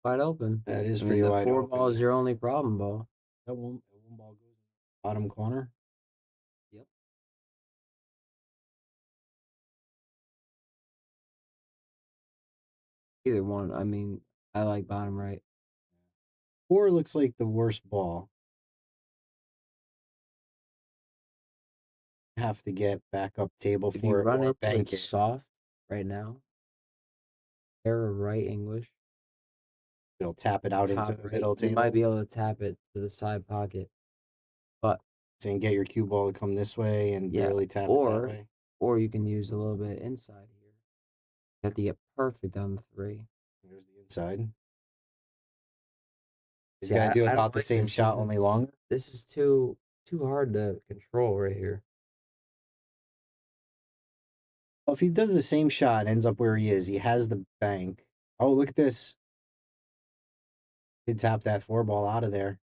Wide open. That is I mean, pretty the wide four open. ball is your only problem, ball. That one ball goes in the bottom corner. Yep. Either one. I mean, I like bottom right. 4 looks like the worst ball. Have to get back up table If you for it run or into bank it it. soft right now, error right English, It'll tap it out into top the right, middle you might table be able to tap it to the side pocket. But and get your cue ball to come this way and yeah, barely tap it that way. or you can use a little bit inside here. You have to get perfect on the 3. There's the inside. He's See, got to do I don't about the like same this. shot, only longer. This is too hard to control right here. Well, if he does the same shot and ends up where he is, he has the bank. Oh, look at this. He tapped that 4 ball out of there.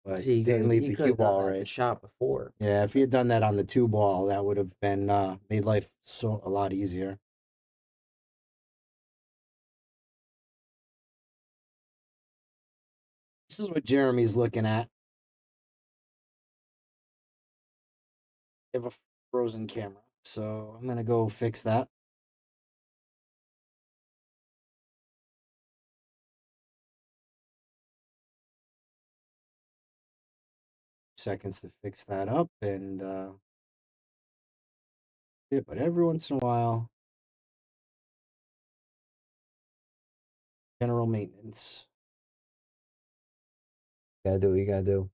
But See, didn't leave the cue ball the right. shot before. Yeah, if he had done that on the 2 ball, that would have been made life a lot easier. This is what Jeremy's looking at. I have a frozen camera, so I'm gonna go fix that. Seconds to fix that up, and yeah, but every once in a while, general maintenance. Gotta do what you gotta do.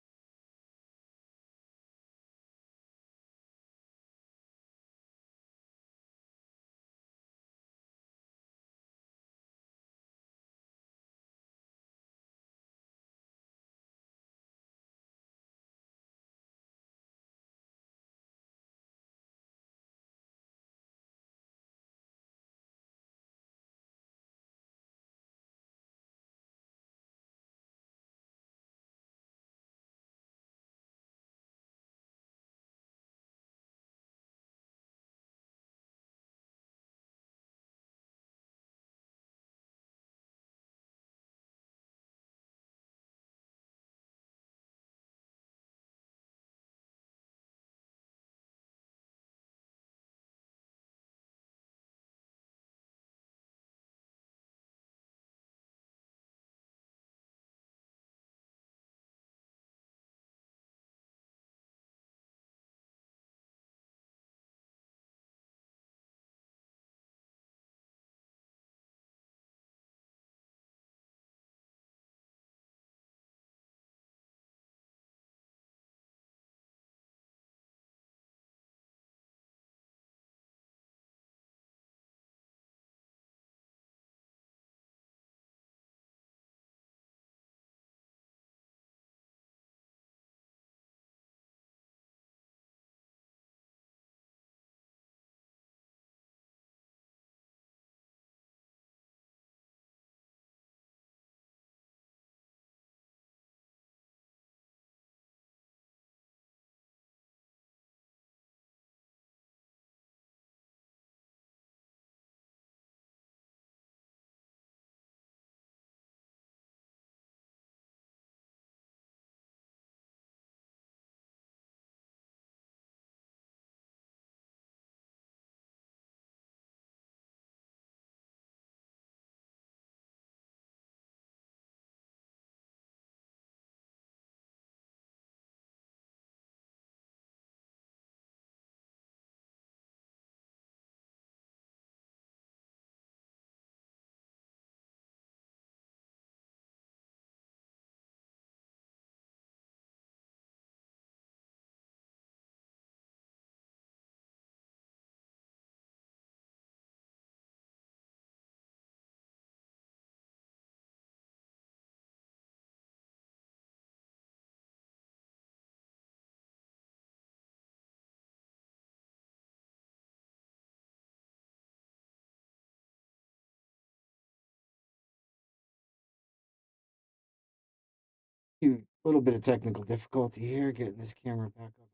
A little bit of technical difficulty here getting this camera back up.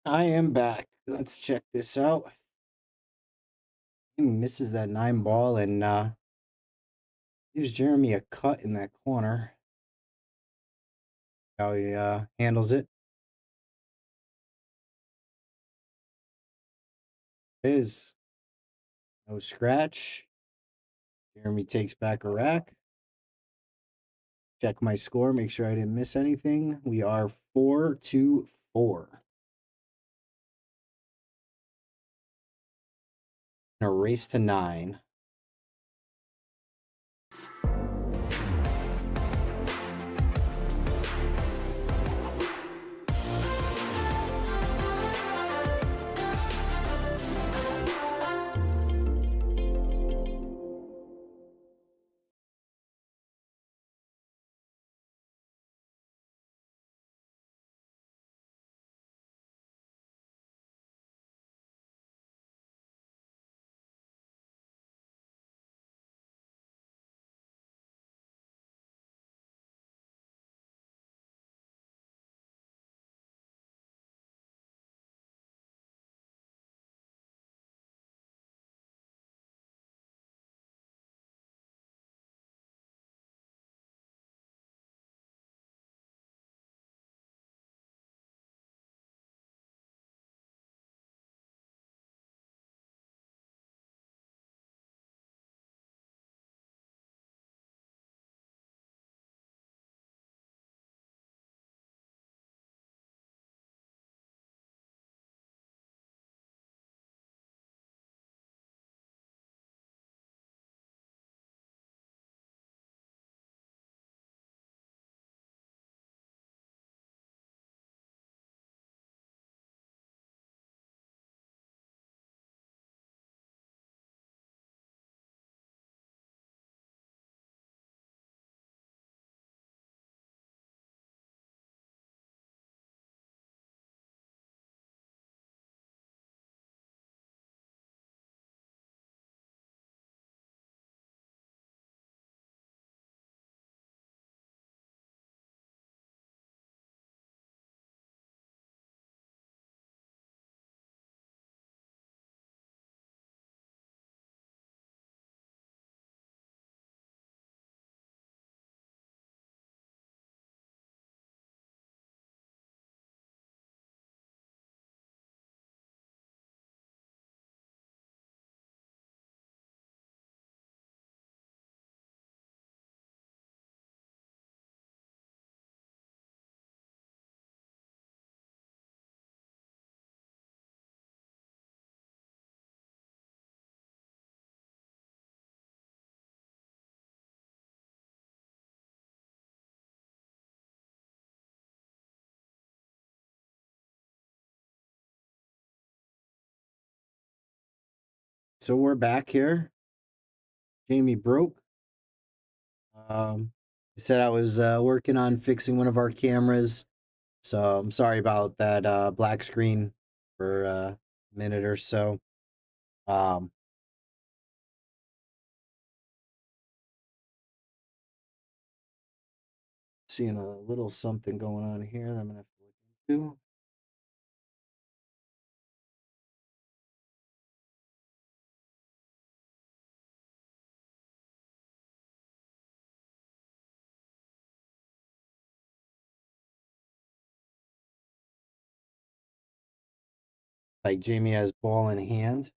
I am back. Let's check this out. He misses that 9 ball and gives Jeremy a cut in that corner. How he handles it. Is no scratch. Jeremy takes back a rack. Check my score, make sure I didn't miss anything. We are 4-4. In a race to 9. So we're back here. Jamie broke. He said I was working on fixing one of our cameras. So I'm sorry about that black screen for a minute or so. Seeing a little something going on here that I'm gonna have to look into. Like Jamie has ball in hand.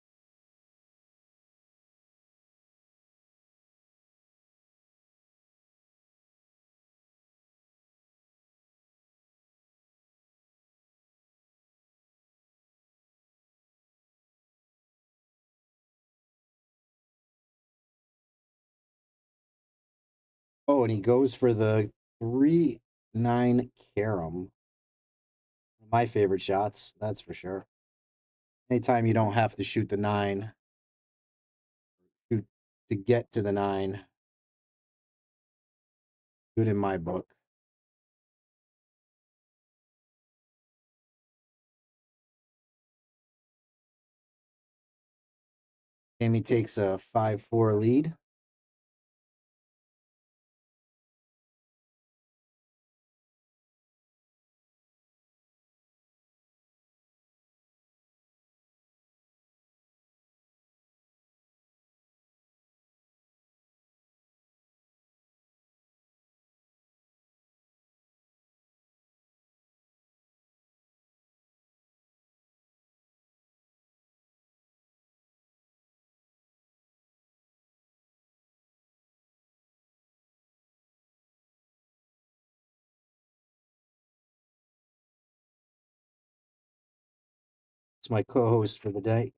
Oh, and he goes for the 3-9 carom. My favorite shots, that's for sure. Anytime you don't have to shoot the 9, shoot to get to the 9. Good in my book. Jamie takes a 5-4 lead. It's my co-host for the day.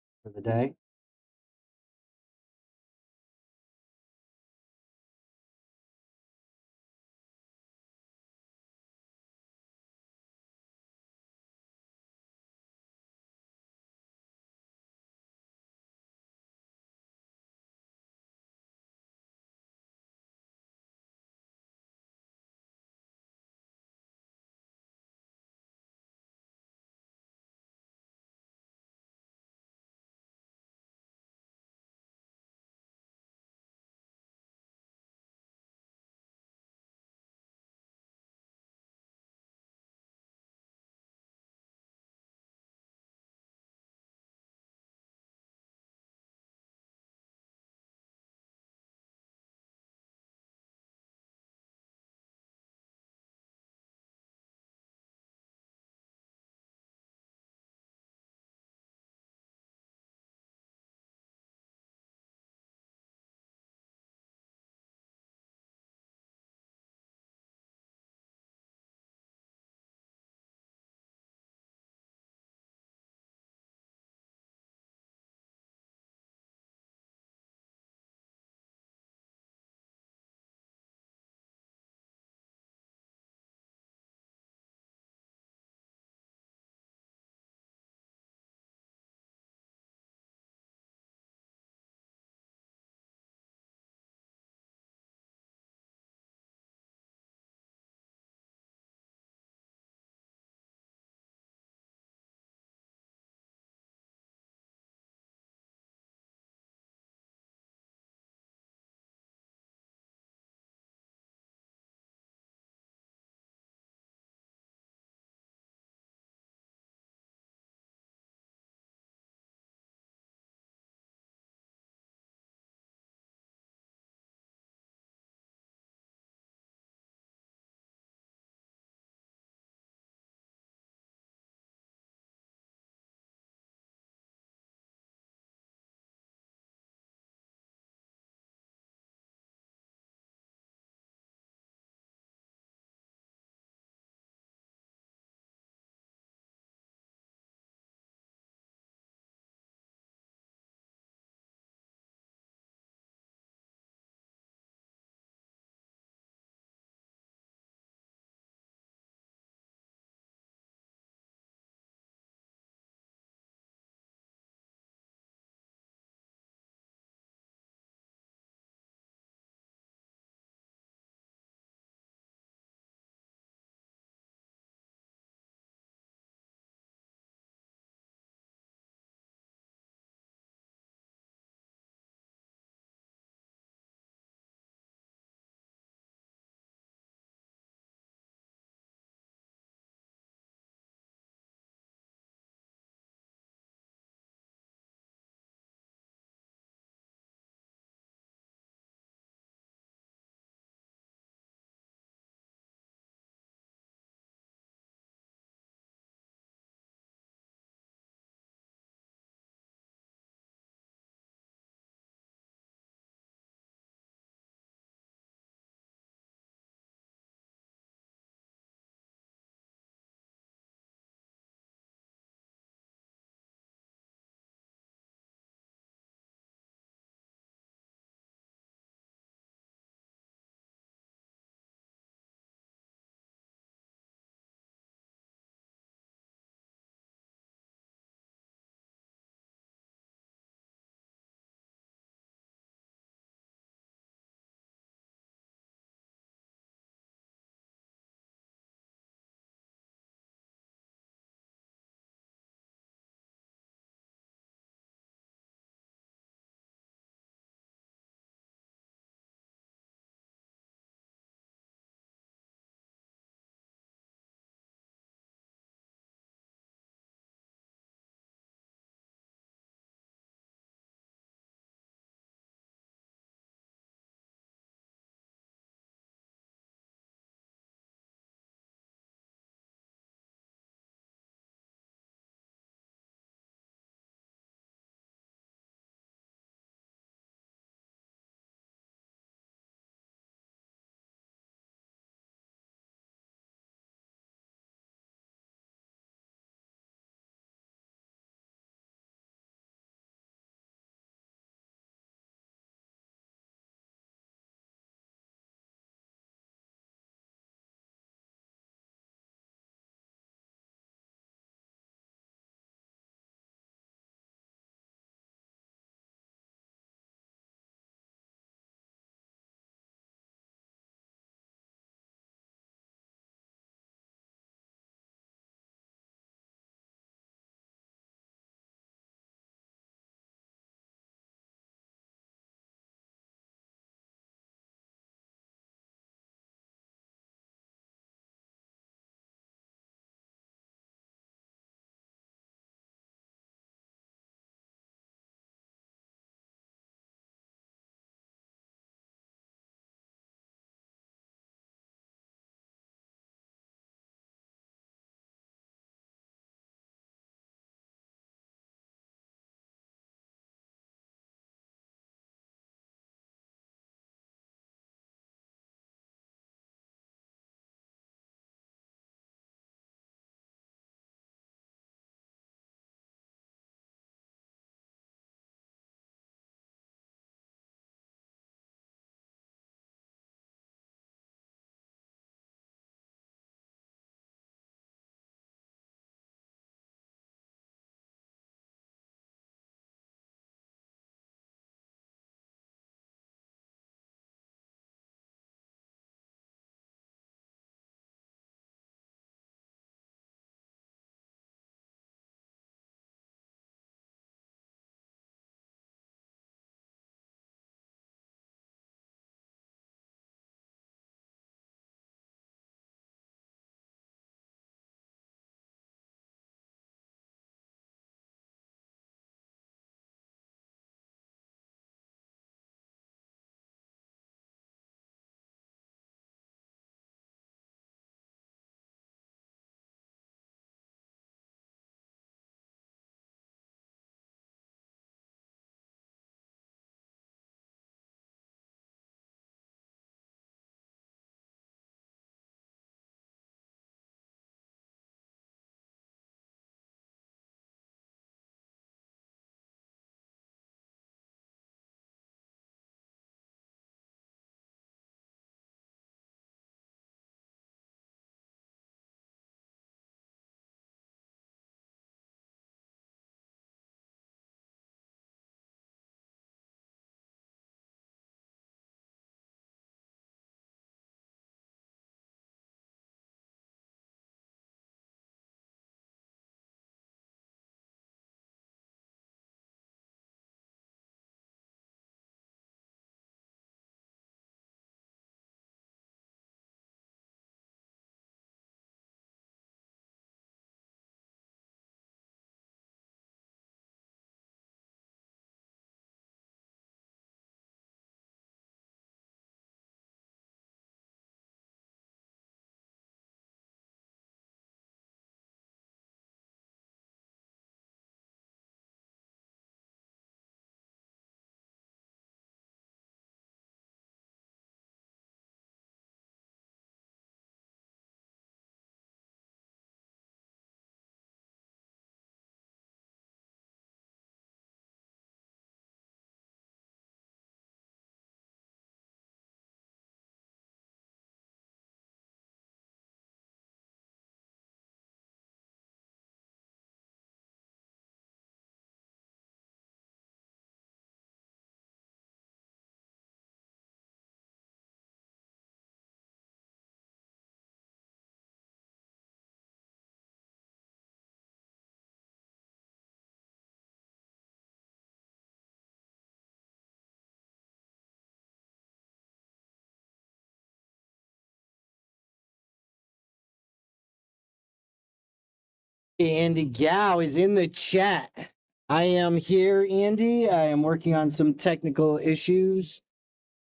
Andy Gow is in the chat. I am here, Andy. I am working on some technical issues.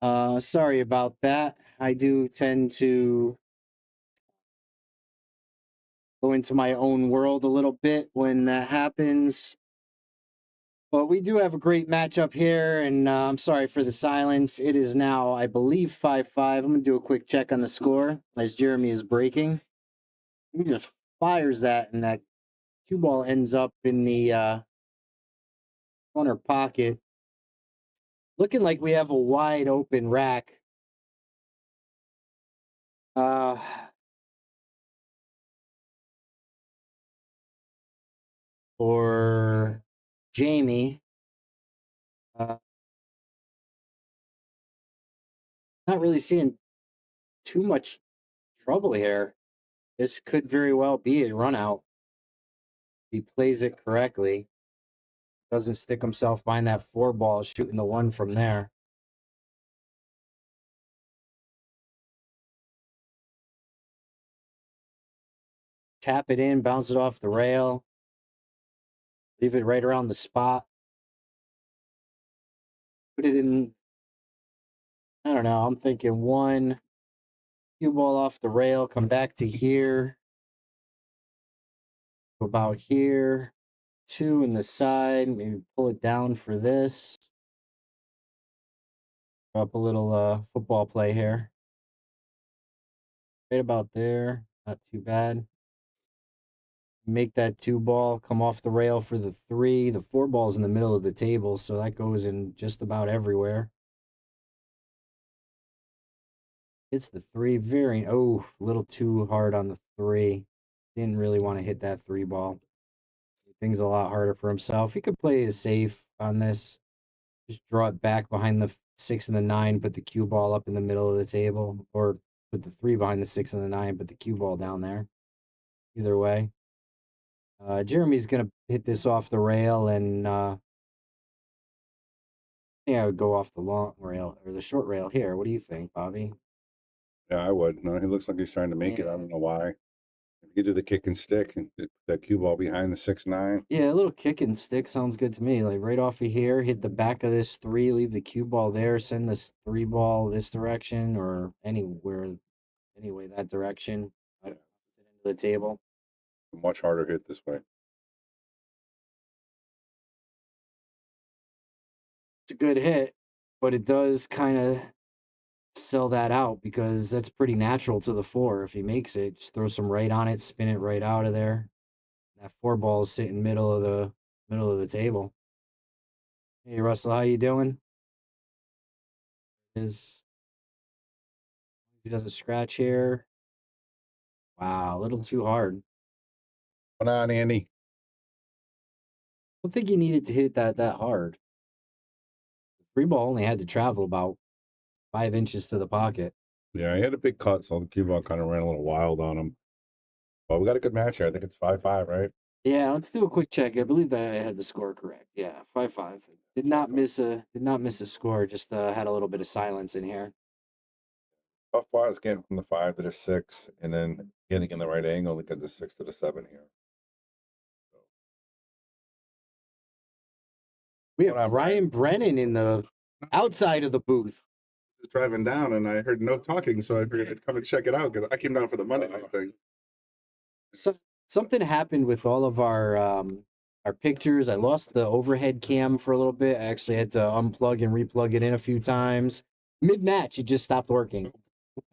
Sorry about that. I do tend to go into my own world a little bit when that happens. But we do have a great matchup here, and I'm sorry for the silence. It is now, I believe, 5-5. I'm going to do a quick check on the score as Jeremy is breaking. He just fires that, and that cue ball ends up in the corner pocket. Looking like we have a wide open rack. For Jamie. Not really seeing too much trouble here. This could very well be a run out. He plays it correctly. Doesn't stick himself behind that 4 ball, shooting the 1 from there. Tap it in, bounce it off the rail. Leave it right around the spot. Put it in, I don't know, I'm thinking 1. Cue ball off the rail, come back to here. Go about here. 2 in the side, maybe pull it down for this. Up a little football play here. Right about there, not too bad. Make that 2 ball come off the rail for the 3. The 4 ball's in the middle of the table, so that goes in just about everywhere. It's the 3, very, a little too hard on the 3. Didn't really want to hit that 3 ball. Things a lot harder for himself. He could play it safe on this. Just draw it back behind the 6 and the 9, put the cue ball up in the middle of the table, or put the 3 behind the 6 and the 9, put the cue ball down there. Either way. Jeremy's going to hit this off the rail, and yeah, I would go off the long rail, or the short rail here. What do you think, Bobby? Yeah, I would. No, he looks like he's trying to make it. I don't know why. If you do the kick and stick and put that cue ball behind the 6-9. Yeah, a little kick and stick sounds good to me. Like right off of here, hit the back of this 3, leave the cue ball there, send this 3 ball this direction, or anywhere, anyway, that direction. Into the table. Much harder hit this way. It's a good hit, but it does kind of sell that out because that's pretty natural to the 4. If he makes it, just throw some right on it, spin it right out of there. That 4 ball is sitting middle of the table. Hey Russell, how you doing? He does a scratch here. Wow, a little too hard. Come on, Andy. I don't think he needed to hit that hard. The 3 ball only had to travel about 5 inches to the pocket. Yeah, he had a big cut, so the cue ball kind of ran a little wild on him. But we got a good match here. I think it's 5-5, right? Yeah, let's do a quick check. I believe that I had the score correct. Yeah, 5-5. Did not miss a score. Just had a little bit of silence in here. Tough was getting from the 5 to the 6, and then getting in the right angle to get the 6 to the 7 here. We have Ryan Brennan in the outside of the booth. Just driving down and I heard no talking, so I figured I'd come and check it out because I came down for the Monday night thing. So, something happened with all of our pictures. I lost the overhead cam for a little bit. I actually had to unplug and replug it in a few times. Mid-match, it just stopped working.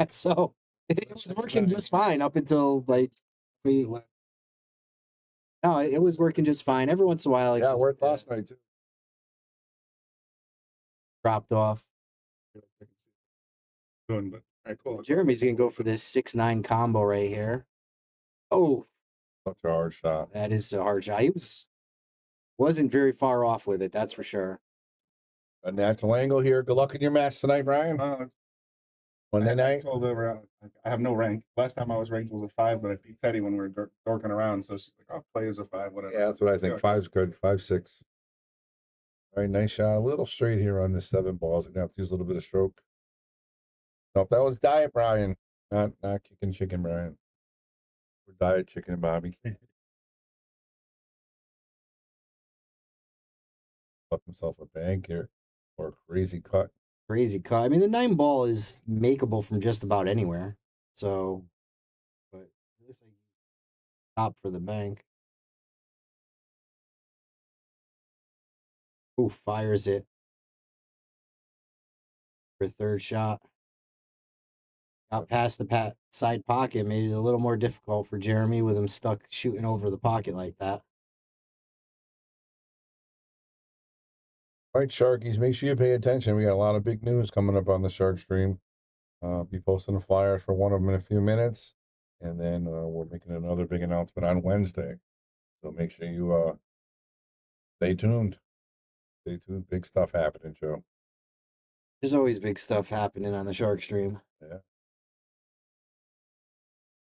So it was working just fine up until like no, it was working just fine. Every once in a while, like, Yeah, it worked last night too. dropped off. Doing, but all right, cool. Jeremy's gonna go for this 6-9 combo right here. Oh, Such a hard shot. that is a hard shot. He wasn't very far off with it, that's for sure. A natural angle here. Good luck in your match tonight, Brian. Monday I night. told her I have no rank. Last time I was ranked was a 5, but I beat Teddy when we were dorking around. So she's like, "I'll play as a 5, whatever." Yeah, that's what I think. Yeah. 5's good. 5-6. All right, nice shot. A little straight here on this 7 balls. I'm gonna have to use a little bit of stroke. Nope, that was diet, Brian. Not kicking chicken, Brian. We're diet chicken, Bobby. left himself a bank here or a crazy cut. Crazy cut. I mean, the 9 ball is makeable from just about anywhere. So, but it looks like top for the bank. Ooh, fires it for a third shot. Got past the side pocket, made it a little more difficult for Jeremy with him stuck shooting over the pocket like that. All right, Sharkies, make sure you pay attention. We got a lot of big news coming up on the Shark Stream. Be posting the flyers for one of them in a few minutes. And then we're making another big announcement on Wednesday. So make sure you stay tuned. Stay tuned. Big stuff happening, Joe. There's always big stuff happening on the Shark Stream. Yeah.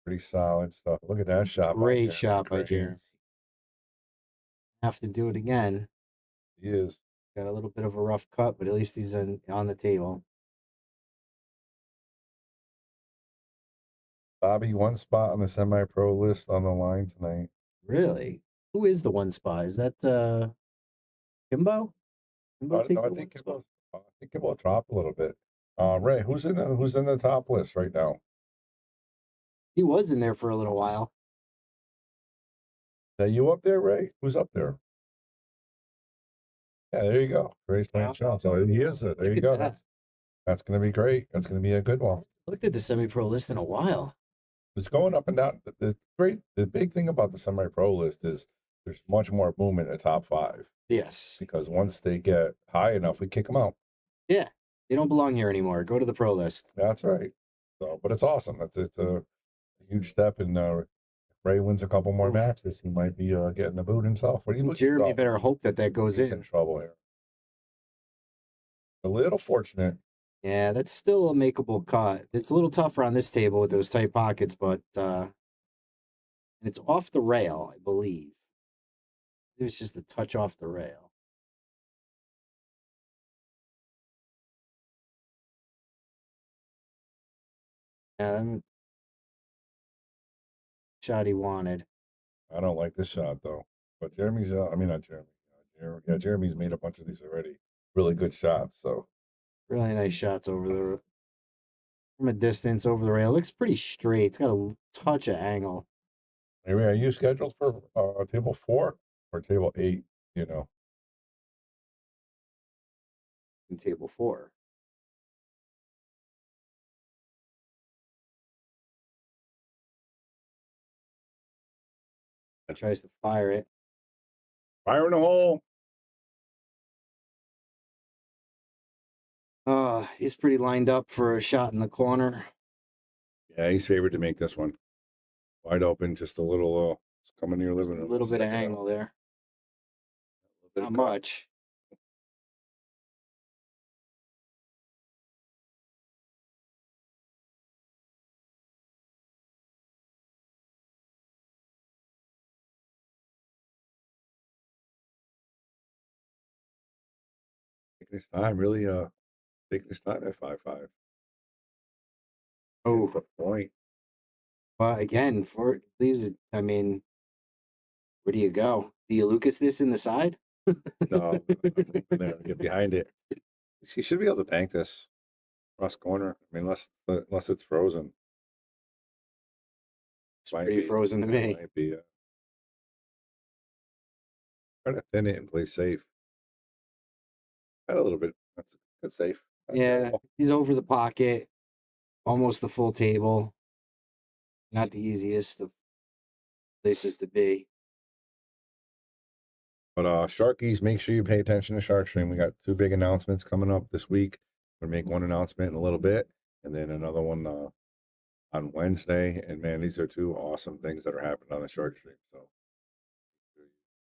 Pretty solid stuff. Look at that shot. Great shot by Jeremy. Kranes. Have to do it again. He is. Got a little bit of a rough cut, but at least he's on the table. Bobby, one spot on the semi-pro list on the line tonight. Really? Who is the one spot? Is that Kimbo? I think it will drop a little bit. Ray, who's in the top list right now? He was in there for a little while. Are you up there, Ray? Who's up there? Yeah, there you go. Ray's playing shots. Oh, he is it. There you go. That's going to be great. That's going to be a good one. Looked at the semi-pro list in a while. It's going up and down. The big thing about the semi-pro list is there's much more movement in the top 5. Yes. Because once they get high enough, we kick them out. Yeah. They don't belong here anymore. Go to the pro list. That's right. So, but it's awesome. It's a huge step. And Ray wins a couple more matches, he might be getting the boot himself. What do you look? Jeremy better hope that goes He's in trouble here. A little fortunate. Yeah, that's still a makeable cut. It's a little tougher on this table with those tight pockets, but it's off the rail, I believe. It was just a touch off the rail. Shot he wanted. I don't like this shot though. But Jeremy's, I mean not Jeremy. Jeremy's made a bunch of these already. Really good shots. So really nice shots from a distance over the rail. Looks pretty straight. It's got a touch of angle. Maybe are you scheduled for table 4 or table 8? You know, in table 4. Tries to fire it. Fire in the hole. He's pretty lined up for a shot in the corner. Yeah, he's favored to make this one. Wide open, just a little it's coming near living room. A little bit of angle there. Not much. Taking his time, really taking his time at 5-5. Oh, the point. Well, again, leaves it. I mean, where do you go? Do you Lucas this in the side? No, there, get behind it. He should be able to bank this cross corner. I mean, unless it's frozen. It's pretty frozen to me. Might be. Try to thin it and play safe. Got a little bit. That's good safe. Yeah, he's over the pocket, almost the full table. Not the easiest of places to be. But Sharkies, make sure you pay attention to Shark Stream. We got 2 big announcements coming up this week. We're gonna make one announcement in a little bit, and then another one on Wednesday. And man, these are 2 awesome things that are happening on the Shark Stream. So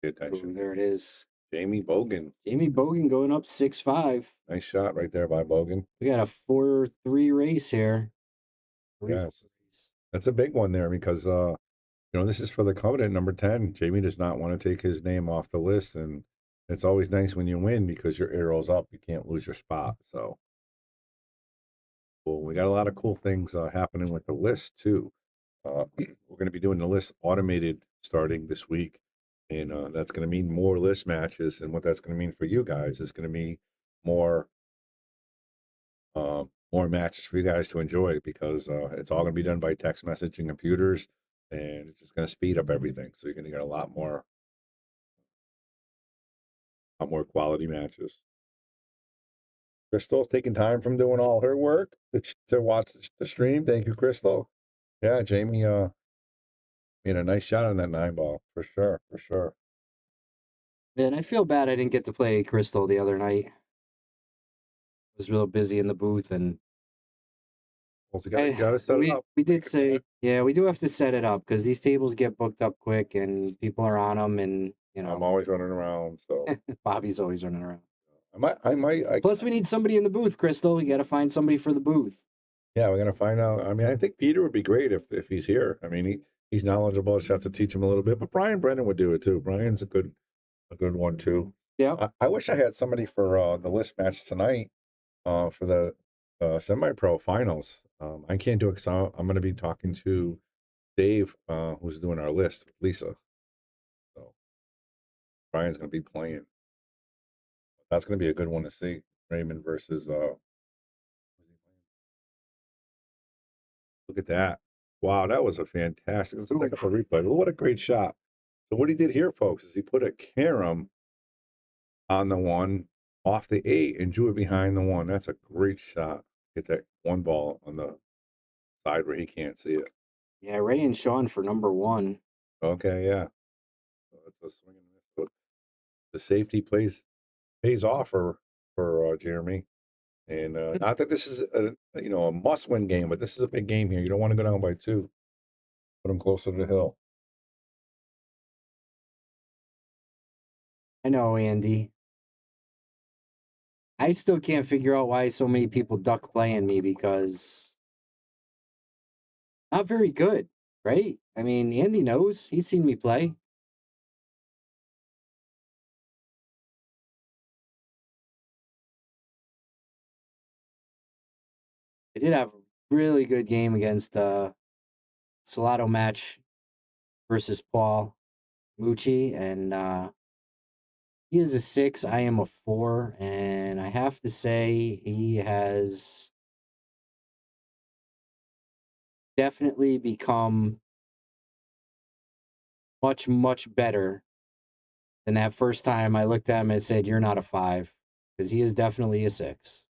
pay attention. Ooh, there it is. Jamie Bogan. Jamie Bogan going up 6-5. Nice shot right there by Bogan. We got a 4-3 race here. Yes. That's a big one there because this is for the covenant number 10. Jamie does not want to take his name off the list, and it's always nice when you win because your arrow's up. You can't lose your spot. So well, we got a lot of cool things happening with the list too. We're going to be doing the list automated starting this week. And that's going to mean more list matches. And what that's going to mean for you guys is going to be more more matches for you guys to enjoy, because it's all going to be done by text messaging computers, and it's just going to speed up everything. So you're going to get a lot more quality matches. Crystal's taking time from doing all her work to watch the stream. Thank you, Crystal. Yeah, Jamie made a nice shot on that 9-ball for sure, for sure. Man, I feel bad I didn't get to play Crystal the other night. I was real busy in the booth, and Well, you got to set it up. we did say, yeah, we do have to set it up because these tables get booked up quick and people are on them, and I'm know, always running around, so Bobby's always running around. I Plus, we need somebody in the booth, Crystal. We got to find somebody for the booth. Yeah, we're gonna find out. I mean, I think Peter would be great if he's here. I mean, he's knowledgeable. Just have to teach him a little bit. But Brian Brennan would do it too. Brian's a good one too. Yeah. I wish I had somebody for the list match tonight, for the semi-pro finals. I can't do it because I'm going to be talking to Dave, who's doing our list with Lisa. So Brian's going to be playing. That's going to be a good one to see. Raymond versus look at that. Wow, that was a fantastic. Let's take up a replay. What a great shot. So what he did here, folks, is he put a carom on the 1 off the 8 and drew it behind the 1. That's a great shot. Get that 1 ball on the side where he can't see it. Yeah, Ray and Sean for number 1. Okay, yeah. So it's a swing and miss. So the safety pays off for Jeremy. And not that this is a must-win game, but this is a big game here. You don't want to go down by 2. Put them closer to the hill. I know, Andy. I still can't figure out why so many people duck playing me, because not very good, right? I mean, Andy knows. He's seen me play. I did have a really good game against Salotto match versus Paul Mucci, and he is a 6. I am a 4, and I have to say he has definitely become much, much better than that first time I looked at him and said, "You're not a 5," because he is definitely a 6.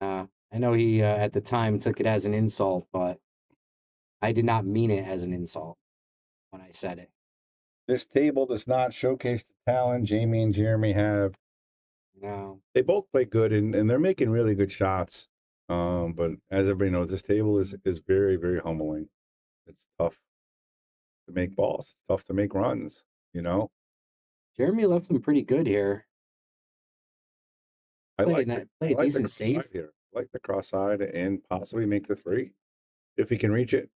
I know he at the time took it as an insult, but I did not mean it as an insult when I said it. This table does not showcase the talent Jamie and Jeremy have. No. They both play good, and they're making really good shots. But as everybody knows, this table is very, very humbling. It's tough to make balls. It's tough to make runs, Jeremy left him pretty good here. I like a decent save here. I like the cross-side and possibly make the 3 if he can reach it.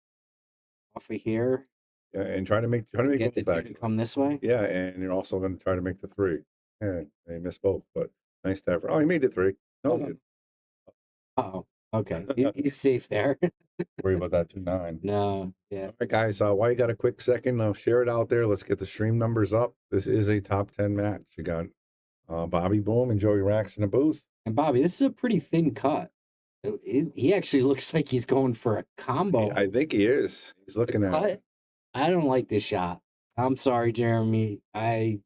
off of here. Yeah, and try to make Get the both 2 to come this way. Yeah, and you're also going to try to make the 3. Yeah, they missed both, but nice to have. Oh, he made the 3. No, he didn't. Uh-oh. Okay. He's safe there. Worry about that 2-9. No. Yeah. All right, guys. While you got a quick second, share it out there. Let's get the stream numbers up. This is a top 10 match. You got Bobby Boom and Joey Rax in the booth. And Bobby, this is a pretty thin cut. He actually looks like he's going for a combo. I think he is. He's looking at it. I don't like this shot. I'm sorry, Jeremy. I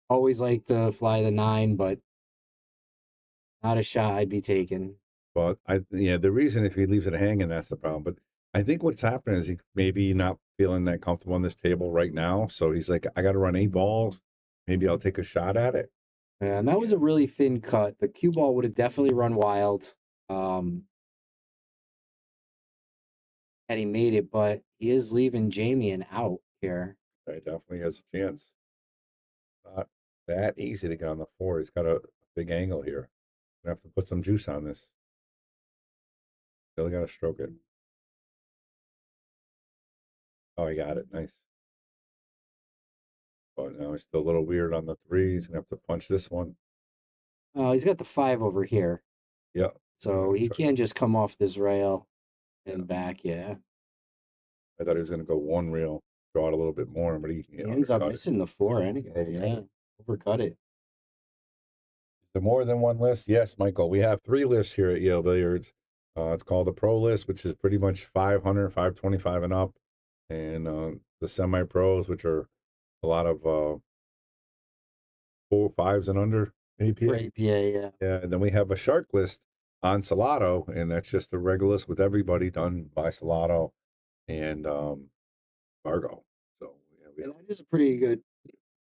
always like to fly the 9, but not a shot I'd be taking. But the reason if he leaves it hanging, that's the problem. But I think what's happening is he maybe not feeling that comfortable on this table right now. So he's like, I got to run 8 balls. Maybe I'll take a shot at it. And that was a really thin cut. The cue ball would have definitely run wild. Had he made it, but he is leaving Jamie an out here. He definitely has a chance. Not that easy to get on the 4. He's got a big angle here. Gonna have to put some juice on this. Still got to stroke it. Oh, he got it. Nice. But now he's still a little weird on the 3. He's gonna have to punch this one. Oh, he's got the 5 over here. Yeah. So he can't just come off this rail and back. Yeah. I thought he was going to go one reel, draw it a little bit more, but he He ends up undercut it. missing the 4 anyway. Yeah, overcut it. The more than one list? Yes, Michael. We have 3 lists here at Yale Billiards. It's called the Pro List, which is pretty much 500, 525 and up, and the Semi-Pros, which are a lot of 4, 5s and under APA. For APA, yeah. Yeah, and then we have a Shark list on Salotto, and that's just a regular list with everybody done by Salotto and Fargo. So yeah, we And have that is a pretty good.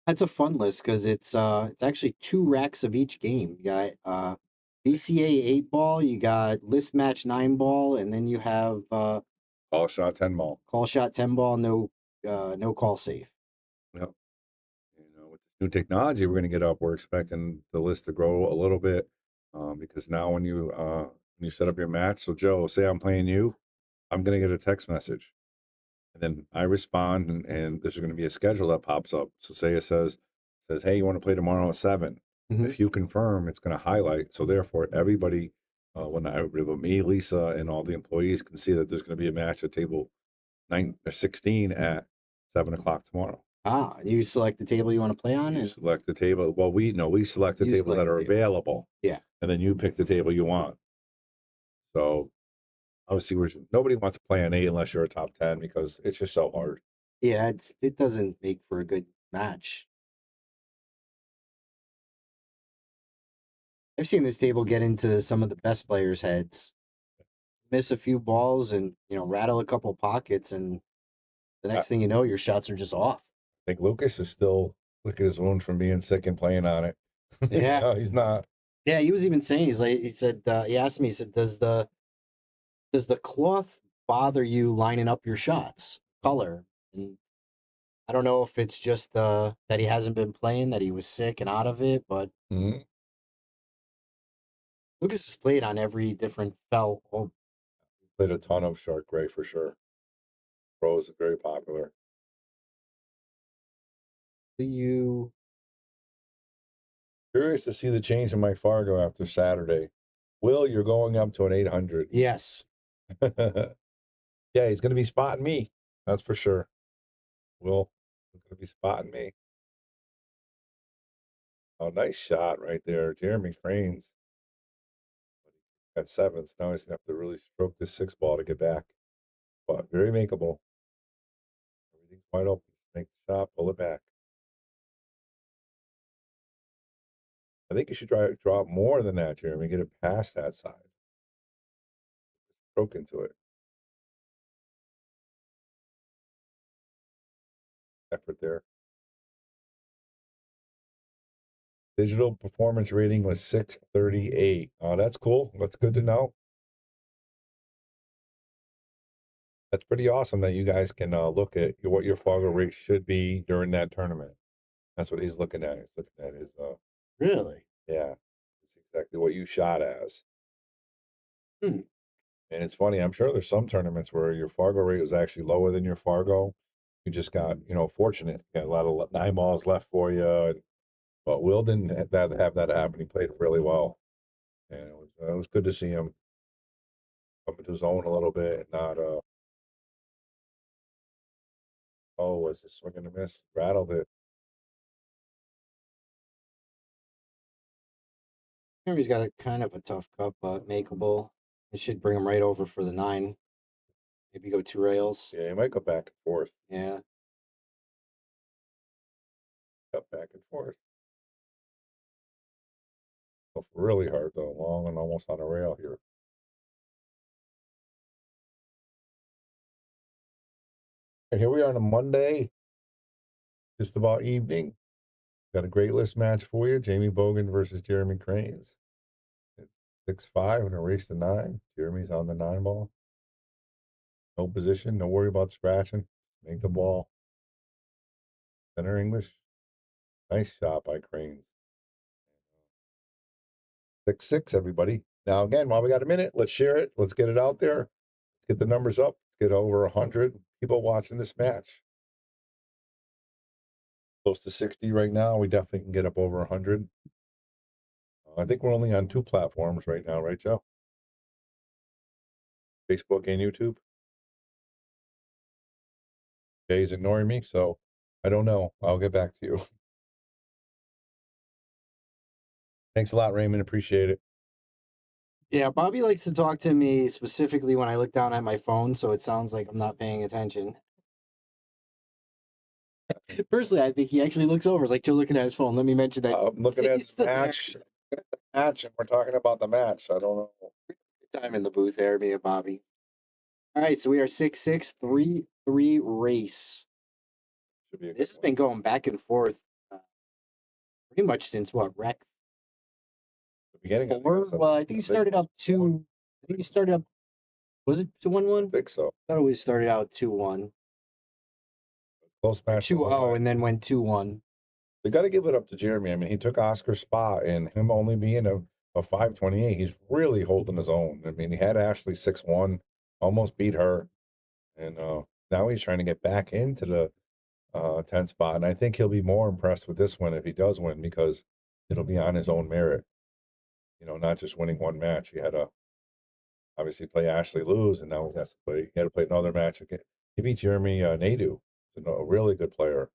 That's a fun list because it's actually 2 racks of each game. You got BCA 8-ball, you got list match 9-ball, and then you have All shot 10 ball. call shot 10-ball, no call safe. Yep. With this new technology we're going to get up, we're expecting the list to grow a little bit because now when you set up your match, so Joe, say I'm playing you, I'm going to get a text message, and then I respond, and there's going to be a schedule that pops up. So say it says, hey, you want to play tomorrow at 7? Mhm. If you confirm, it's going to highlight. So therefore, everybody, me, Lisa, and all the employees can see that there's going to be a match at table 9 or 16 at 7 o'clock tomorrow. Ah, you select the table you want to play on, You and select the table. Well, we select the You tables select that the are table. available. Yeah. And then you pick the table you want. So obviously, nobody wants to play an 8 unless you're a top 10 because it's just so hard. yeah, it doesn't make for a good match. I've seen this table get into some of the best players' heads, miss a few balls, and rattle a couple pockets, and the next thing you know, your shots are just off. I think Lucas is still licking his wound from being sick and playing on it. Yeah. No, he's not. Yeah, he was even saying he said he asked me, he said, does the cloth bother you lining up your shots color? And I don't know if it's just that he hasn't been playing, that he was sick and out of it, but Mhm. Lucas has played on every different felt. Oh, Played a ton of Shark Gray for sure. Pros is very popular. you Curious to see the change in my Fargo after Saturday. Will, you're going up to an 800. yes. Yeah, he's going to be spotting me. That's for sure. Will, he's going to be spotting me. Oh, nice shot right there. Jeremy Kranes got 7s. Now he's going to have to really stroke this 6 ball to get back. But very makeable. Everything's wide open. Make the shot, pull it back. I think you should draw more than that, Jeremy. Get it past that side. Stroke into it. Effort there. Digital performance rating was 638. Oh, that's cool. That's good to know. That's pretty awesome that you guys can look at what your Fargo rate should be during that tournament. That's what he's looking at. He's looking at his, Really? yeah, it's exactly what you shot as. Hmm. And it's funny, I'm sure there's some tournaments where your Fargo rate was actually lower than your Fargo. You just got, fortunate. You got a lot of 9 balls left for you. But Will didn't have that happen. He played really well. And it was good to see him come into his own a little bit and not, was this swing and a miss? Rattled it. He's got a kind of a tough cup, but makeable. It should bring him right over for the 9. Maybe go 2 rails. Yeah, he might go back and forth. Yeah. Up back and forth. Go really hard though, long and almost on a rail here. And here we are on a Monday, just about evening. Got a great list match for you. Jamie Bogan versus Jeremy Kranes. 6-5 and a race to 9. Jeremy's on the 9 ball. No position, no worry about scratching. Make the ball. Center English. Nice shot by Kranes. 6-6, everybody. Now, again, while we got a minute, let's share it. Let's get it out there. Let's get the numbers up. Let's get over 100 people watching this match. Close to 60 right now. We definitely can get up over 100. I think we're only on 2 platforms right now, right, Joe? Facebook and YouTube. Jay's ignoring me, so I don't know. I'll get back to you. Thanks a lot, Raymond. Appreciate it. Yeah, Bobby likes to talk to me specifically when I look down at my phone, so it sounds like I'm not paying attention. Personally, I think he actually looks over. It's like, Joe looking at his phone. Let me mention that. I'm looking at he's the still there. match, and we're talking about the match. I don't know. Time in the booth there, me and Bobby. All right, so we are 6-6, 3-3 race. Should be a This has good been going back and forth pretty much since what, Rec the beginning. 4? Well, I think he started up 2. I think he started up, was it 2-1-1? I think so. I thought it always started out 2-1. Close match. 2-0 and then went 2-1. We got to give it up to Jeremy. I mean, he took Oscar's spot, and him only being a 528, he's really holding his own. I mean, he had Ashley 6-1, almost beat her, and now he's trying to get back into the 10 spot. And I think he'll be more impressed with this one if he does win, because it'll be on his own merit. You know, not just winning one match. He had to obviously play Ashley, lose, and now he has to play. He had to play another match again. He beat Jeremy Nadu, a really good player,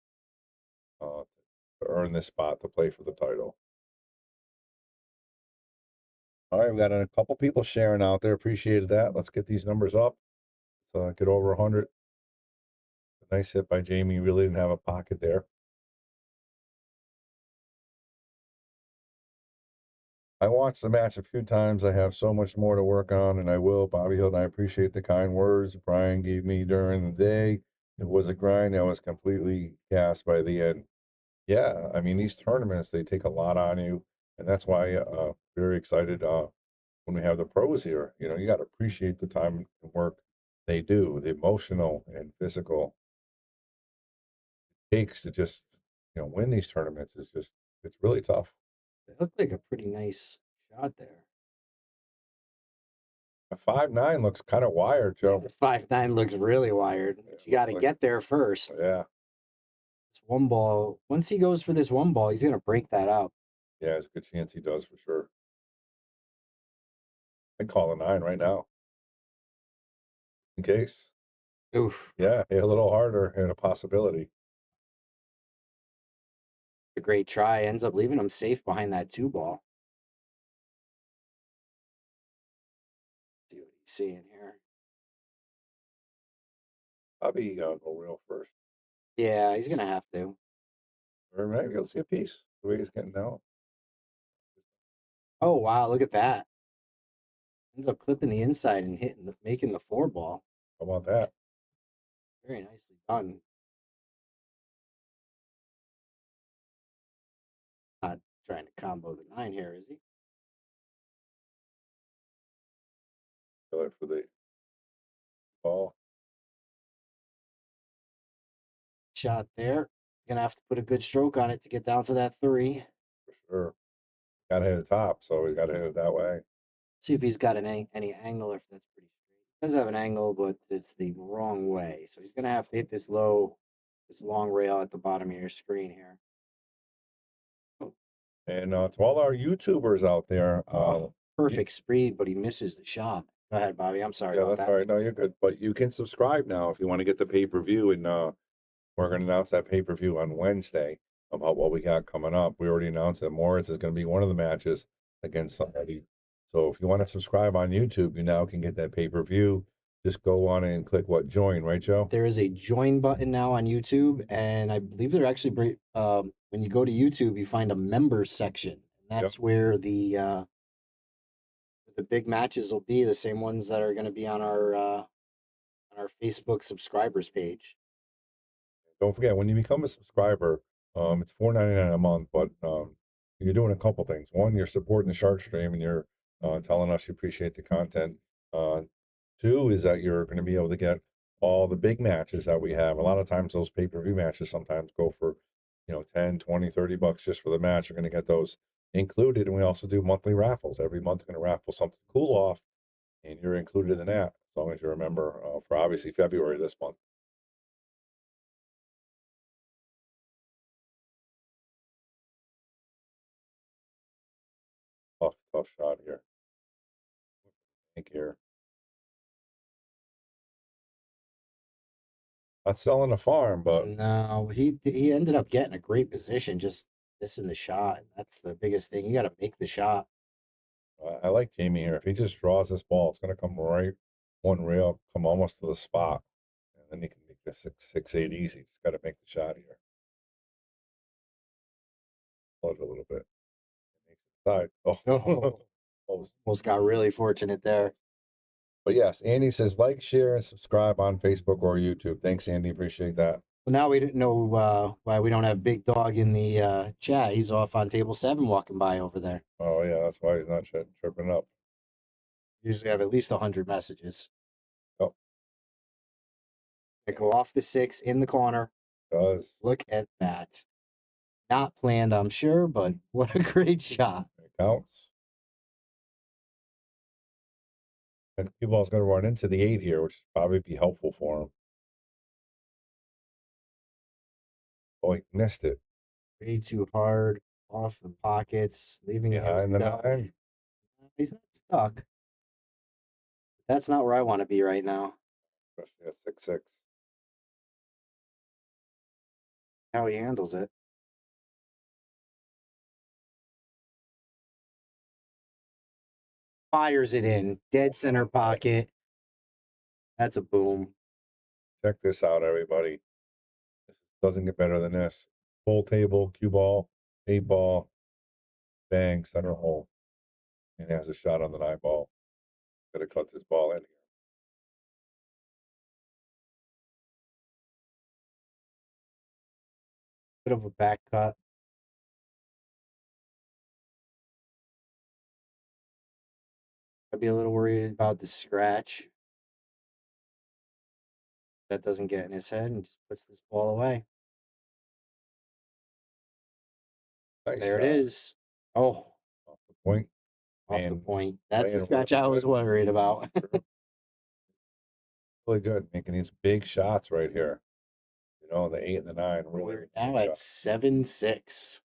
to earn this spot to play for the title. All right, we got a couple people sharing out there. Appreciated that. Let's get these numbers up. So get over 100. A nice hit by Jamie. Really didn't have a pocket there. I watched the match a few times. I have so much more to work on, and I will. Bobby Hill, and I appreciate the kind words Brian gave me during the day. It was a grind. I was completely gassed by the end. Yeah, I mean, these tournaments, they take a lot on you, and that's why very excited when we have the pros here. You know, you got to appreciate the time and work they do, the emotional and physical it takes to just, win these tournaments is just, it's really tough. It looked like a pretty nice shot there. A 5'9" looks kind of wired, Joe. 5'9" looks really wired. But you got to get there first. Yeah. It's one ball. Once he goes for this one ball, he's going to break that up. Yeah, there's a good chance he does for sure. I'd call a 9 right now. In case. Oof. Yeah, hit a little harder and a possibility. A great try. Ends up leaving him safe behind that 2 ball. See what he's seeing here. Probably go real first. Yeah, he's going to have to. Or maybe you'll see a piece the way he's getting down. Oh, wow. Look at that. Ends up clipping the inside and making the 4 ball. How about that? Very nicely done. Not trying to combo the 9 here, is he? Go for the ball. Shot there. Gonna have to put a good stroke on it to get down to that 3. For sure. Got to hit the top, so he's got to hit it that way. See if he's got any angle, or if that's pretty straight. He does have an angle, but it's the wrong way. So he's gonna have to hit this long rail at the bottom of your screen here. And to all our YouTubers out there, Perfect speed, but he misses the shot. Go ahead, Bobby. I'm sorry yeah, about that's that. all right. No, you're good. But you can subscribe now if you want to get the pay-per-view, and we're going to announce that pay-per-view on Wednesday about what we got coming up. We already announced that Moritz is going to be one of the matches against somebody. So if you want to subscribe on YouTube, you now can get that pay-per-view. Just go on and click join, right, Joe? There is a join button now on YouTube, and I believe they're actually when you go to YouTube, you find a members section, and that's where the big matches will be, the same ones that are going to be on our Facebook subscribers page. Don't forget, when you become a subscriber, it's $4.99 a month, but you're doing a couple things. One, you're supporting the Shark Stream, and you're telling us you appreciate the content. Two is that you're going to be able to get all the big matches that we have. A lot of times those pay-per-view matches sometimes go for, 10, 20, $30 just for the match. You're going to get those included. And we also do monthly raffles. Every month we're going to raffle something cool off, and you're included in that, as long as you remember, for obviously February this month. Tough shot here. Think here. Not selling the farm, but No, he ended up getting a great position, just missing the shot. That's the biggest thing. You got to make the shot. I like Jamie here. If he just draws this ball, it's going to come right one rail, come almost to the spot, and then he can make the 6-8 easy. Just got to make the shot here. Flood a little bit. Makes it side. Oh, Oh, almost got really fortunate there. But yes, Andy says like, share, and subscribe on Facebook or YouTube. Thanks, Andy. Appreciate that. Well, now we didn't know why we don't have Big Dog in the chat. He's off on table 7 walking by over there. Oh yeah, that's why he's not tripping up. Usually have at least 100 messages. Oh, They go off the 6 in the corner. does. Look at that. Not planned, I'm sure, but what a great shot. It counts. And cue ball's going to run into the 8 here, which would probably be helpful for him. Oh, he missed it. Way too hard. Off the pockets. Leaving him Behind the stuck. 9. He's not stuck. That's not where I want to be right now. Especially at 6-6. How he handles it. Fires it in. Dead center pocket. That's a boom. Check this out, everybody. This doesn't get better than this. Full table, cue ball, 8 ball, bang, center hole. And he has a shot on the 9 ball. Could have cut this ball in here. Bit of a back cut. I'd be a little worried about the scratch. That doesn't get in his head and just puts this ball away. Nice There shot. it is. Oh, Off the point. off the Man, point. That's the playing scratch really I was good. worried about. Really good. Making these big shots right here. You know, the 8 and the 9. Really We're big now at shots. 7-6.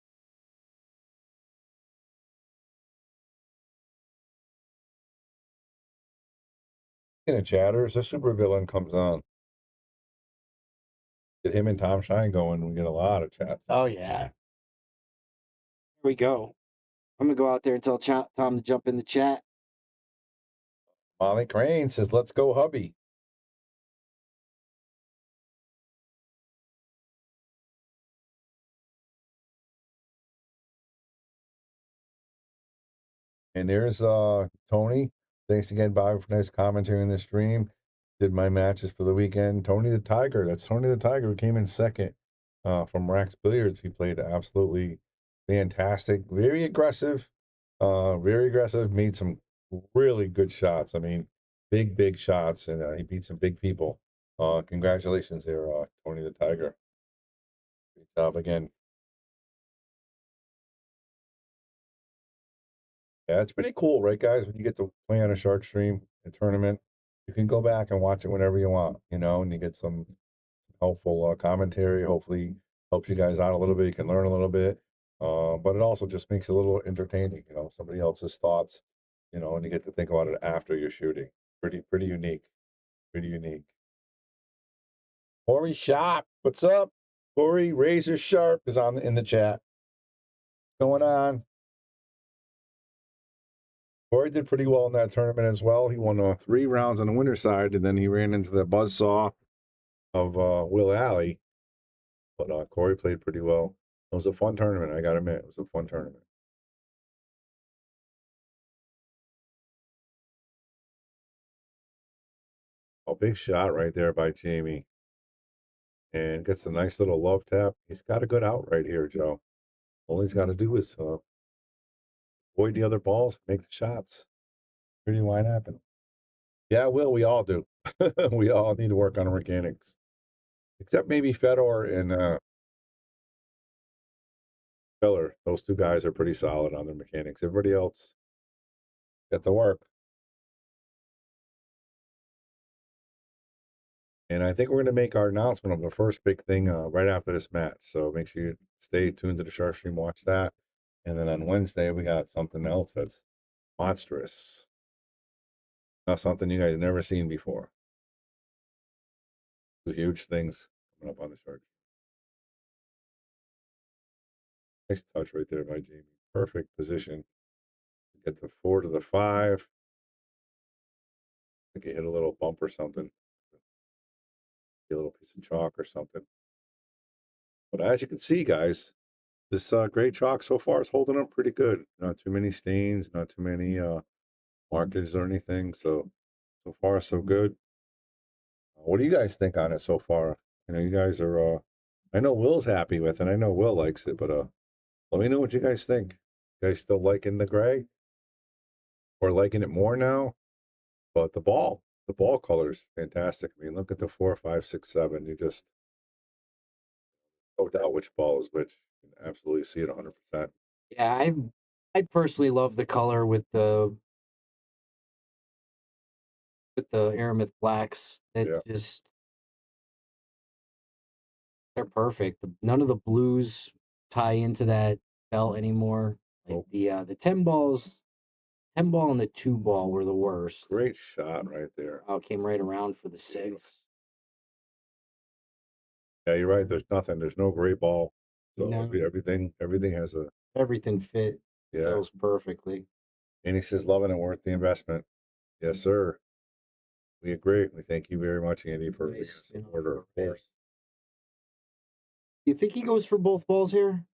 Speaking of chatters, the supervillain comes on. Get him and Tom Shine going. We get a lot of chats. Oh, yeah. Here we go. I'm going to go out there and tell Tom to jump in the chat. Molly Kranes says, let's go, hubby. And there's Tony. Thanks again, Bob, for nice commentary in the stream. Did my matches for the weekend. Tony the Tiger. That's Tony the Tiger who came in second from Rax Billiards. He played absolutely fantastic. Very aggressive. Made some really good shots. I mean, big shots. And he beat some big people. Congratulations there, Tony the Tiger. Good job again. Yeah, it's pretty cool, right, guys? When you get to play on a shark stream, a tournament, you can go back and watch it whenever you want, you know, and you get some helpful commentary. Hopefully, helps you guys out a little bit. You can learn a little bit, but it also just makes it a little entertaining, you know, somebody else's thoughts, you know, and you get to think about it after you're shooting. Pretty unique, pretty unique. Corey Sharp, what's up? Corey Razor Sharp is in the chat. What's going on? Corey did pretty well in that tournament as well. He won 3 rounds on the winner's side, and then he ran into the buzzsaw of Will Alley. But Corey played pretty well. It was a fun tournament, I got to admit. It was a fun tournament. Oh, big shot right there by Jamie. And gets a nice little love tap. He's got a good out right here, Joe. All he's got to do is avoid the other balls, make the shots. Pretty wide happen. Yeah, Will, we all do. We all need to work on our mechanics. Except maybe Fedor and Feller. Those 2 guys are pretty solid on their mechanics. Everybody else got to work. And I think we're going to make our announcement of the first big thing right after this match. So make sure you stay tuned to the Shark Stream, watch that. And then on Wednesday, we got something else that's monstrous. Not something you guys never seen before. Two huge things coming up on the shark. Nice touch right there by Jamie. Perfect position. Get the 4 to the 5. I think he hit a little bump or something. A little piece of chalk or something. But as you can see, guys, this gray chalk so far is holding up pretty good. Not too many stains, not too many markings or anything. So far so good. What do you guys think on it so far? You know, you guys are. I know Will's happy with it. I know Will likes it, but let me know what you guys think. You guys still liking the gray, or liking it more now? But the ball color's fantastic. I mean, look at the 4, 5, 6, 7. You just no doubt which ball is which. You can absolutely see it 100%. Yeah, I personally love the color with the Aramith blacks. It Yeah. just they're perfect. None of the blues tie into that belt anymore. Like Nope. the 10 balls, 10 ball and the 2 ball were the worst. Great shot right there. Oh, it came right around for the 6. Beautiful. Yeah, you're right. There's nothing. There's no gray ball. So No. everything has a Everything fit. yeah. Fills perfectly. And he says, loving it, worth the investment. Yes, sir. We agree. We thank you very much, Andy, for being a Nice spin off supporter, of bit. course. You think he goes for both balls here?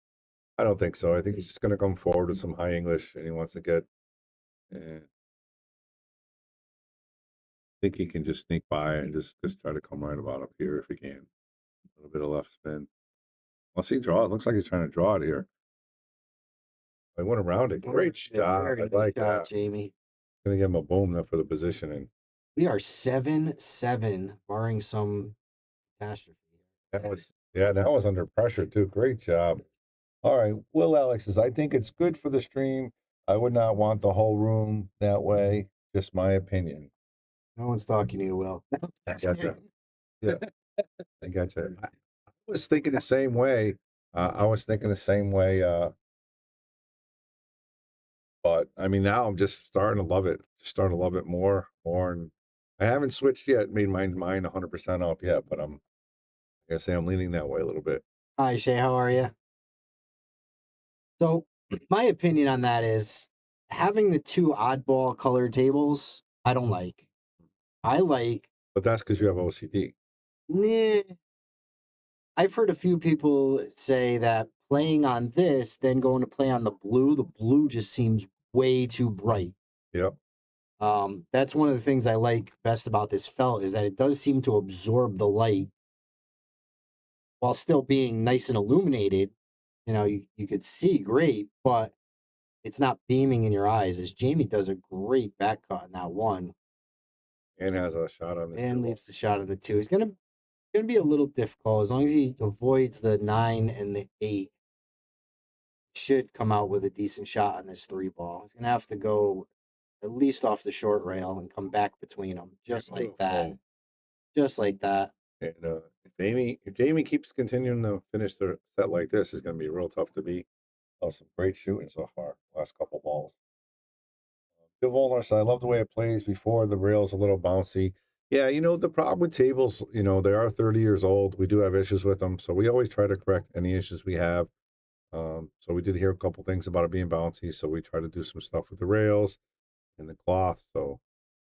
I don't think so. I think he's just going to come forward with some high English, and he wants to get. I think he can just sneak by and just try to come right about up here if he can. A little bit of left spin. Once he draws, it looks like he's trying to draw it here. I went around it. Great shot. Very I nice like shot, that. Jamie. Gonna give him a boom there for the positioning. We are 7-7, barring some catastrophe. That was under pressure too. Great job. All right, Will Alex says, I think it's good for the stream. I would not want the whole room that way. Just my opinion. No one's talking to you, Will. I gotcha. Yeah, I gotcha. I was thinking the same way. But I mean, now I'm just starting to love it. Starting to love it more. And I haven't switched yet. Made my mind 100% up yet. But I'm gonna say I'm leaning that way a little bit. Hi, Shay. How are you? So, my opinion on that is having the 2 oddball color tables, I don't like. I like, But that's because you have OCD. nah. I've heard a few people say that playing on this, then going to play on the blue just seems way too bright. Yep. That's one of the things I like best about this felt is that it does seem to absorb the light while still being nice and illuminated. You know, you could see great, but it's not beaming in your eyes. As Jamie does a great back cut on that one, And has a shot on the and two. leaves the shot on the 2. He's gonna be a little difficult as long as he avoids the 9 and the 8. Should come out with a decent shot on this 3 ball. He's gonna have to go at least off the short rail and come back between them, just like that. Just like that. And if Jamie keeps continuing to finish their set like this, it's going to be real tough to beat. Some great shooting so far. Last couple balls. Bill Volner said, I love the way it plays before. The rail's a little bouncy. Yeah, you know, the problem with tables, you know, they are 30 years old. We do have issues with them. So we always try to correct any issues we have. So we did hear a couple things about it being bouncy. So we try to do some stuff with the rails and the cloth. So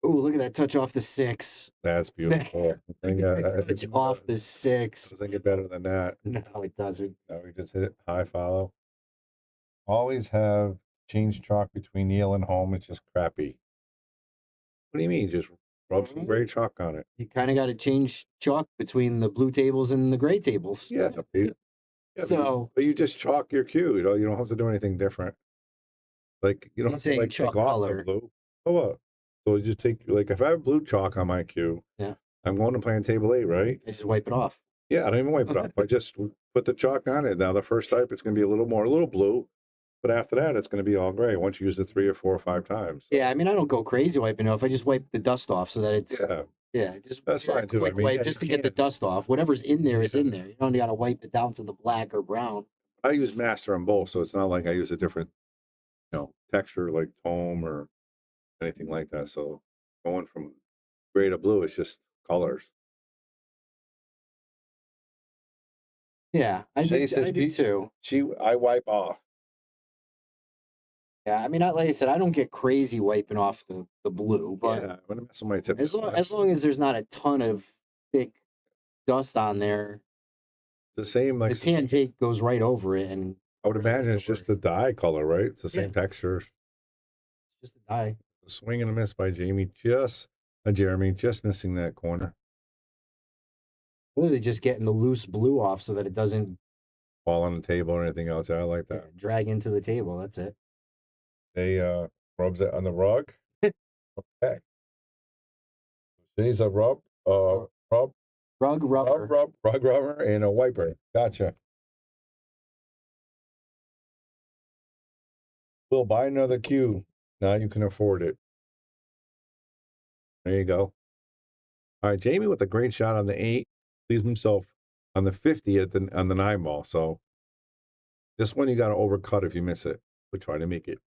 Oh, look at that touch off the 6. that's beautiful. Touch off the 6. Doesn't get better than that. No, it doesn't. No, we just hit it high follow. Always have change chalk between Yale and home. It's just crappy. What do you mean? Just rub some gray chalk on it. You kind of got to change chalk between the blue tables and the gray tables. Yeah. So but you just chalk your cue. You know, you don't have to do anything different. Like you don't have to saying like chalk take off color. the blue. Oh, what? So you just take like if I have blue chalk on my cue, Yeah. I'm going to play on table 8, right? I just wipe it off. Yeah, I don't even wipe it off. I just put the chalk on it. Now the first type, it's going to be a little blue, but after that, it's going to be all gray. Once you use it 3 or 4 or 5 times. Yeah, I mean, I don't go crazy wiping it off. I just wipe the dust off so that it's just That's fine too. I quick mean, wipe yeah, just you to get the dust off. Whatever's in there is in there. You don't got to wipe it down to the black or brown. I use master on both, so it's not like I use a different, texture like tome or anything like that. So going from gray to blue, it's just colors. Yeah, Shay says I do too. I wipe off. Yeah, I mean, like I said, I don't get crazy wiping off the blue, but Yeah, I'm gonna mess with my tip. as long as there's not a ton of thick dust on there, The same the like tan tape goes right over it, and I would really imagine gets it's it just work. the dye color, right? It's the same Yeah. texture. It's just a dye. Swing and a miss by Jeremy, just missing that corner. Literally just getting the loose blue off so that it doesn't Fall on the table or anything else. I like that. drag into the table. That's it. They rubs it on the rug. Okay. She's a rug Rubber. rubber and a wiper. Gotcha. We'll buy another cue. Now you can afford it. There you go. All right, Jamie with a great shot on the 8 leaves himself on the 50 on the 9 ball. So this one you got to overcut if you miss it. We try to make it.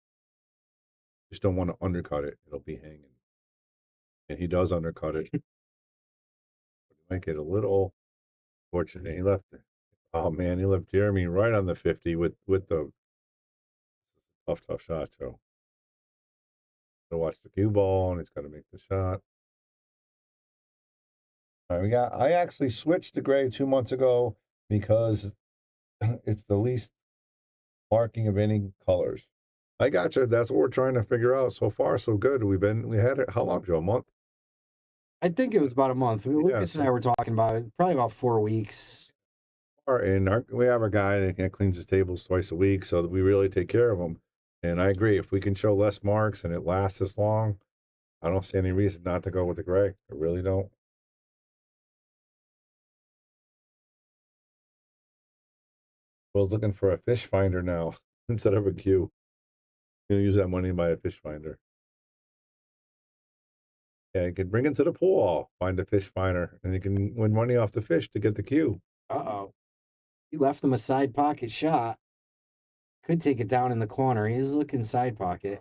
Just don't want to undercut it. It'll be hanging. And he does undercut it. Might get a little fortunate. He left it. Oh man, he left Jeremy right on the 50 with the tough shot, Joe. To watch the cue ball and he's got to make the shot. All right, I actually switched to gray 2 months ago because it's the least marking of any colors. I gotcha. That's what we're trying to figure out. So far, so good. We had it how long, Joe? A month? I think it was about a month. Lucas and I were talking about it, probably about 4 weeks. And we have our guy that cleans his tables twice a week, so that we really take care of him. And I agree. If we can show less marks and it lasts this long, I don't see any reason not to go with the gray. I really don't. Will's looking for a fish finder now instead of a cue. Gonna use that money to buy a fish finder. Yeah, you can bring it to the pool hall, find a fish finder, and you can win money off the fish to get the cue. Uh-oh. He left him a side pocket shot. Could take it down in the corner. He's looking side pocket.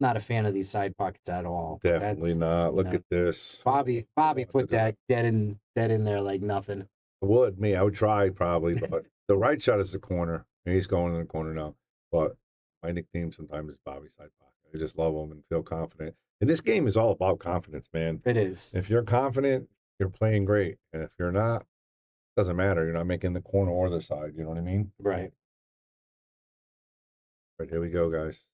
Not a fan of these side pockets at all. Definitely not. Look at this. Bobby put that dead in there like nothing. I would, I would try probably, but the right shot is the corner. And he's going in the corner now. But my nickname sometimes is Bobby Side Pocket. I just love him and feel confident. And this game is all about confidence, man. It is. If you're confident, you're playing great. And if you're not, it doesn't matter. You're not making the corner or the side. You know what I mean? Right. Right, here we go, guys.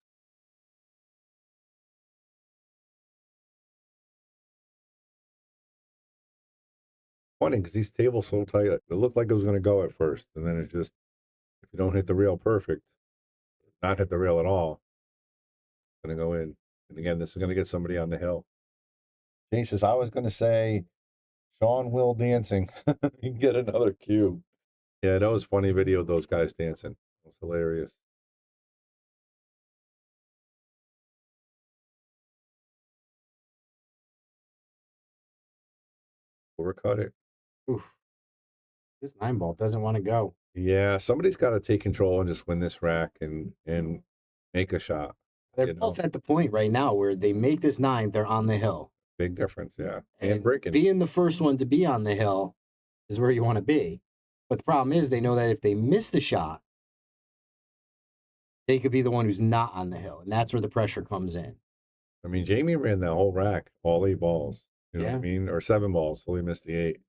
Funny because these tables so tight. It looked like it was going to go at first. And then it just, if you don't hit the rail perfect, not hit the rail at all, it's going to go in. And again, this is going to get somebody on the hill. Jay says, I was going to say Sean Will dancing. You can get another cue. Yeah, that was funny video of those guys dancing. It was hilarious. Overcut it. Oof. This 9 ball doesn't want to go. Yeah, somebody's got to take control and just win this rack and make a shot. They're both at the point right now where they make this 9, they're on the hill. Big difference, yeah. And breaking. Being the first one to be on the hill is where you want to be. But the problem is they know that if they miss the shot, they could be the one who's not on the hill. And that's where the pressure comes in. I mean, Jamie ran that whole rack, all 8 balls. You know what I mean? Or 7 balls, so he missed the 8.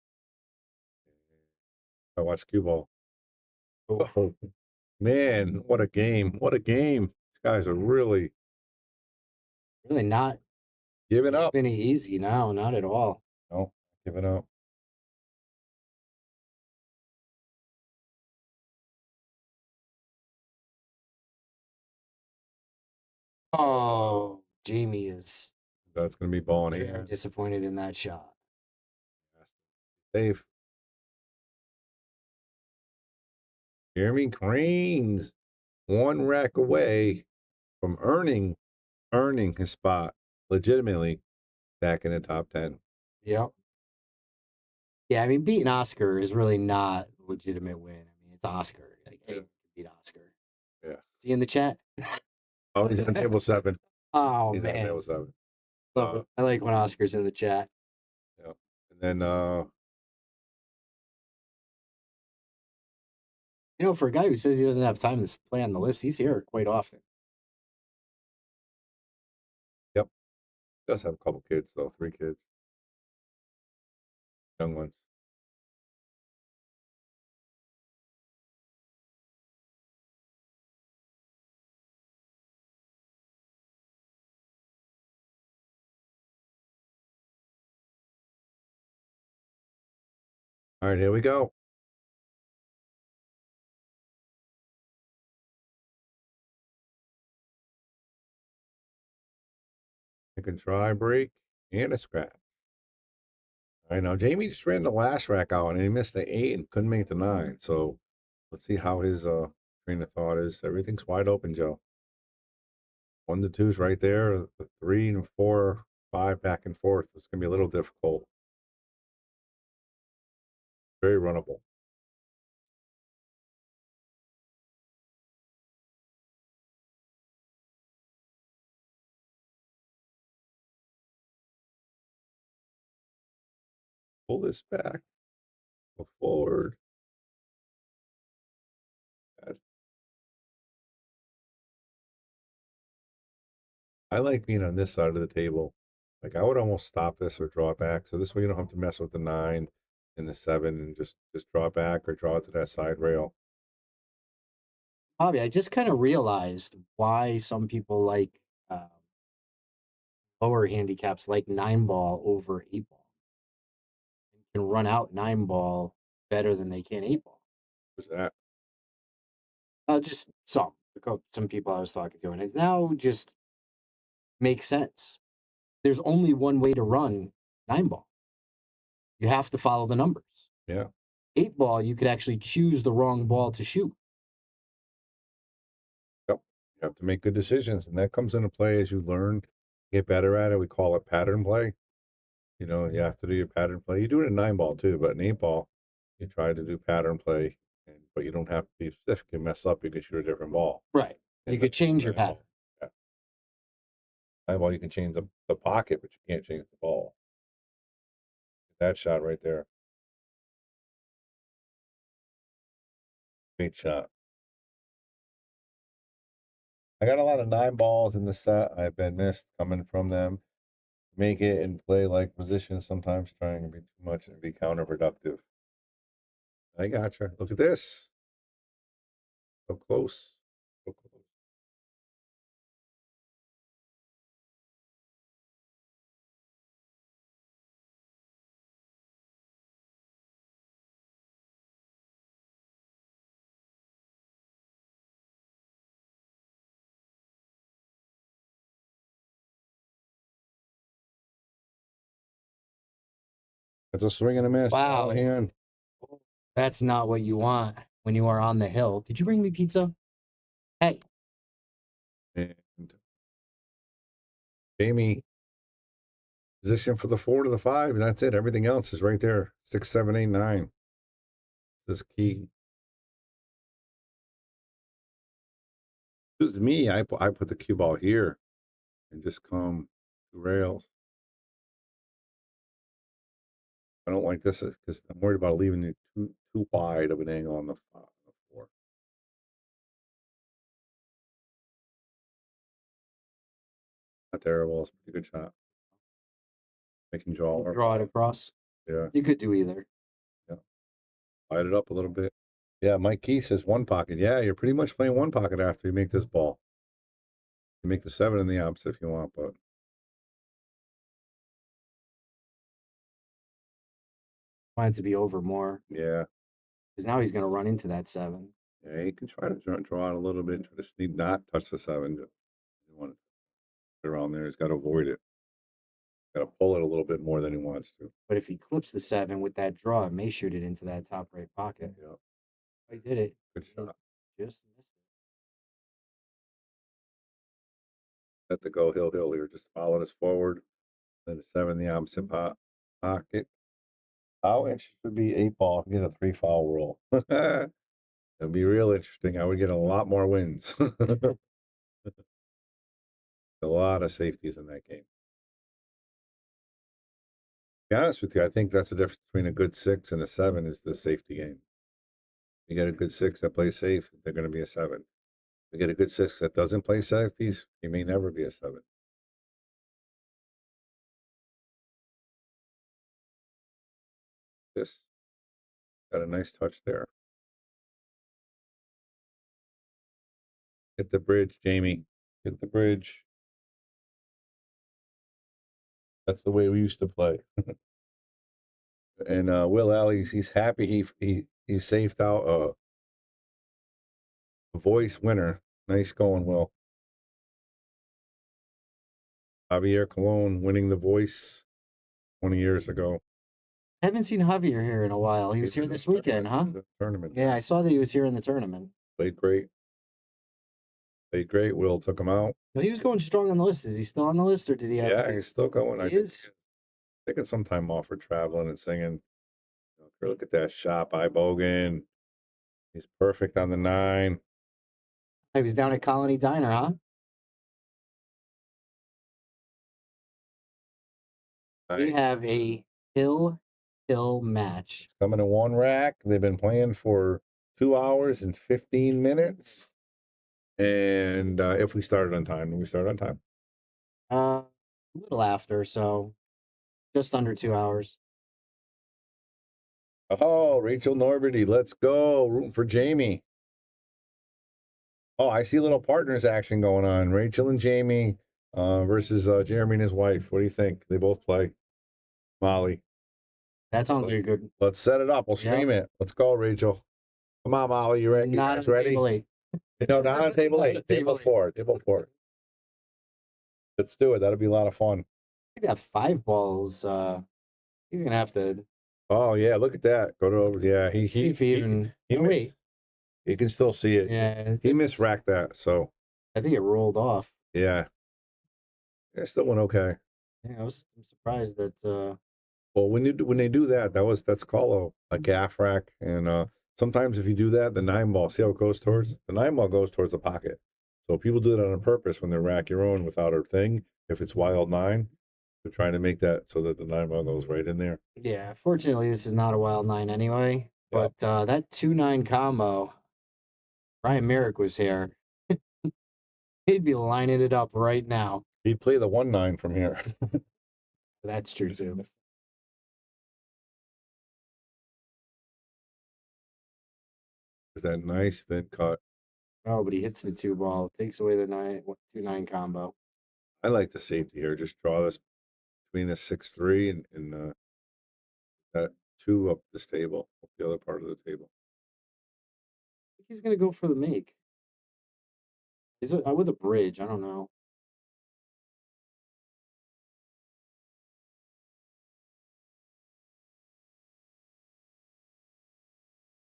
I watched cue ball. Oh, man, what a game. What a game. These guys are really not giving up. Any easy now, not at all. No, giving up. Oh, Jamie is. That's going to be balling here. Disappointed in that shot. Safe. Jeremy Kranes, 1 rack away from earning his spot legitimately back in the top 10. Yep. Yeah, I mean, beating Oscar is really not a legitimate win. I mean, it's Oscar. Like, hey, beat Oscar. Yeah. Is he in the chat? Oh, he's on table 7. Oh, he's man. on table 7. Love it. I like when Oscar's in the chat. Yeah. And then You know, for a guy who says he doesn't have time to play on the list, he's here quite often. Yep. Does have a couple kids though, 3 kids. Young ones. All right, here we go. Make a dry break and a scratch. I know Jamie just ran the last rack out and he missed the 8 and couldn't make the 9. So let's see how his train of thought is. Everything's wide open, Joe. 1 to 2's right there. The 3 and 4, 5 back and forth. It's gonna be a little difficult. Very runnable. Pull this back. Go forward. Bad. I like being on this side of the table. Like I would almost stop this or draw it back. So this way you don't have to mess with the 9 and the 7 and just draw it back or draw it to that side rail. Bobby, I just kind of realized why some people like lower handicaps like 9-ball over 8-ball. Can run out 9-ball better than they can 8-ball. Who's that? Just some people I was talking to, and it now just makes sense. There's only one way to run 9-ball. You have to follow the numbers. Yeah. 8-ball, you could actually choose the wrong ball to shoot. Yep. You have to make good decisions, and that comes into play as you learn, get better at it. We call it pattern play. You know, you have to do your pattern play. You do it in 9-ball too, but in 8-ball, you try to do pattern play, but you don't have to be specific. You mess up, you can shoot a different ball. Right. You could change your pattern. Yeah. 9-ball, you can change the pocket, but you can't change the ball. That shot right there. Great shot. I got a lot of 9-balls in the set. I've been missed coming from them. Make it and play like positions, sometimes trying to be too much and be counterproductive. I gotcha. Look at this. So close. So close. It's a swing and a miss. Wow. Hand. That's not what you want when you are on the hill. Did you bring me pizza? Hey. And Jamie, position for the 4 to the 5, and that's it. Everything else is right there. 6, 7, 8, 9. This is key. This is me. I put the cue ball here and just come to rails. I don't like this because I'm worried about leaving it too wide of an angle on the 4. Not terrible. It's a pretty good shot. Making Draw it across. Yeah. You could do either. Yeah. Light it up a little bit. Yeah, Mike Keith says 1 pocket. Yeah, you're pretty much playing 1 pocket after you make this ball. You make the 7 in the opposite if you want, but Want it to be over more. yeah. Because now he's going to run into that 7. Yeah, you can try to draw it a little bit. Just need not touch the 7. You want it around there. He's got to avoid it. Got to pull it a little bit more than he wants to. But if he clips the 7 with that draw, it may shoot it into that top right pocket. Yeah. I did it. Good shot. Just missed it. Let the go hill here. Just follow this forward. Then the 7 in the opposite pocket. How interesting would be 8-ball if you get a 3 foul rule. It'd be real interesting. I would get a lot more wins. A lot of safeties in that game. To be honest with you, I think that's the difference between a good 6 and a 7 is the safety game. You get a good 6 that plays safe, they're going to be a 7. You get a good 6 that doesn't play safeties, he may never be a 7. This got a nice touch there. Hit the bridge, Jamie. Hit the bridge. That's the way we used to play. And Will Alley, he's happy he saved out a voice winner. Nice going, Will. Javier Colon winning the voice 20 years ago. I haven't seen Javier here in a while. He was here this weekend, huh? Tournament. Yeah, I saw that he was here in the tournament. Played great. Played great. Will took him out. Well, he was going strong on the list. Is he still on the list, or did he have? Yeah, he's still going. He is. Taking some time off for traveling and singing. Look at that shot by Bogan. He's perfect on the 9. He was down at Colony Diner, huh? We have a hill match. Coming in one rack. They've been playing for 2 hours and 15 minutes. And if we started on time, we started on time. A little after, so just under 2 hours. Oh, Rachel Norberty, let's go. Rooting for Jamie. Oh, I see a little partners action going on. Rachel and Jamie versus Jeremy and his wife. What do you think? They both play. Molly. That sounds like a good. Let's set it up. We'll stream it. Let's go, Rachel. Come on, Molly. You ready? Not You guys on ready? table 8. No, not on table 8. Table 4. Table 4. Let's do it. That'll be a lot of fun. I think that 5 balls. He's gonna have to. Oh yeah, look at that. Go to over. Yeah, See if he even. he Oh, missed. wait. You can still see it. Yeah, He misracked that. So I think it rolled off. yeah, it still went okay. Yeah, I'm surprised that. Well, when they do that, that's called a gaff rack. And sometimes if you do that, the 9 ball, see how it goes towards the 9 ball goes towards the pocket. So people do that on purpose when they rack your own without a thing. If it's wild 9, they're trying to make that so that the 9 ball goes right in there. Yeah, fortunately, this is not a wild 9 anyway. But that 2-9 combo, Ryan Merrick was here. He'd be lining it up right now. He'd play the 1-9 from here. That's true too. Is that nice thin cut? Oh, but he hits the 2 ball, takes away the 2-9 combo. I like the safety here. Just draw this between the 6-3 and that 2 up this table, up the other part of the table. I think he's gonna go for the make. Is it with a bridge? I don't know.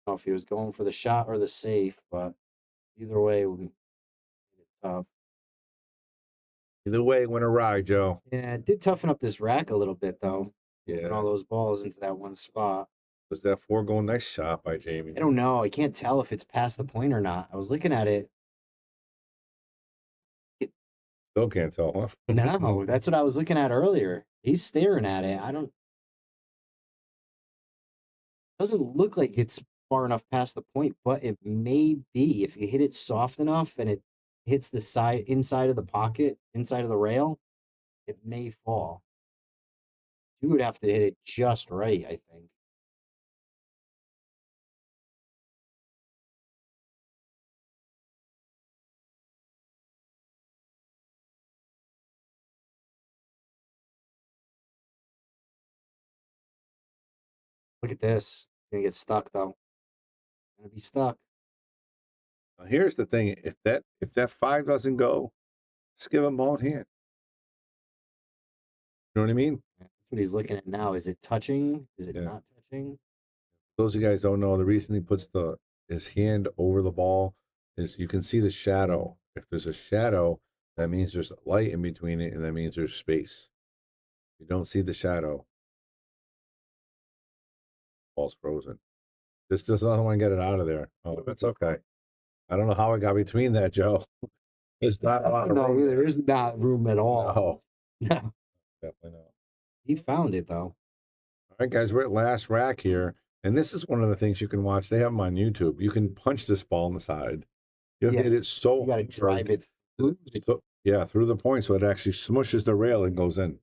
I don't know if he was going for the shot or the safe, but either way, it's tough. Either way, win a ride, Joe. Yeah, it did toughen up this rack a little bit though. Yeah. And all those balls into that one spot. Was that 4 going? Nice shot by Jamie. I don't know. I can't tell if it's past the point or not. I was looking at it. Still can't tell, huh? No, that's what I was looking at earlier. He's staring at it. Doesn't look like it's far enough past the point, but it may be if you hit it soft enough and it hits the inside of the pocket, inside of the rail, it may fall. You would have to hit it just right, I think. Look at this. It's gonna get stuck though. Gonna be stuck. Now, here's the thing: if that 5 doesn't go, just give him ball in hand. You know what I mean? That's what he's looking at now. Is it touching? Is it not touching? Those of you guys don't know, the reason he puts his hand over the ball is you can see the shadow. If there's a shadow, that means there's light in between it, and that means there's space. You don't see the shadow. Ball's frozen. This doesn't want to get it out of there. Oh, that's okay. I don't know how it got between that, Joe. There's not a lot of room. There is not room at all. No. No. Definitely not. He found it though. All right, guys, we're at last rack here. And this is one of the things you can watch. They have them on YouTube. You can punch this ball in the side. You have to hit it so you gotta hard. drive it through. Yeah, through the point, so it actually smushes the rail and goes in.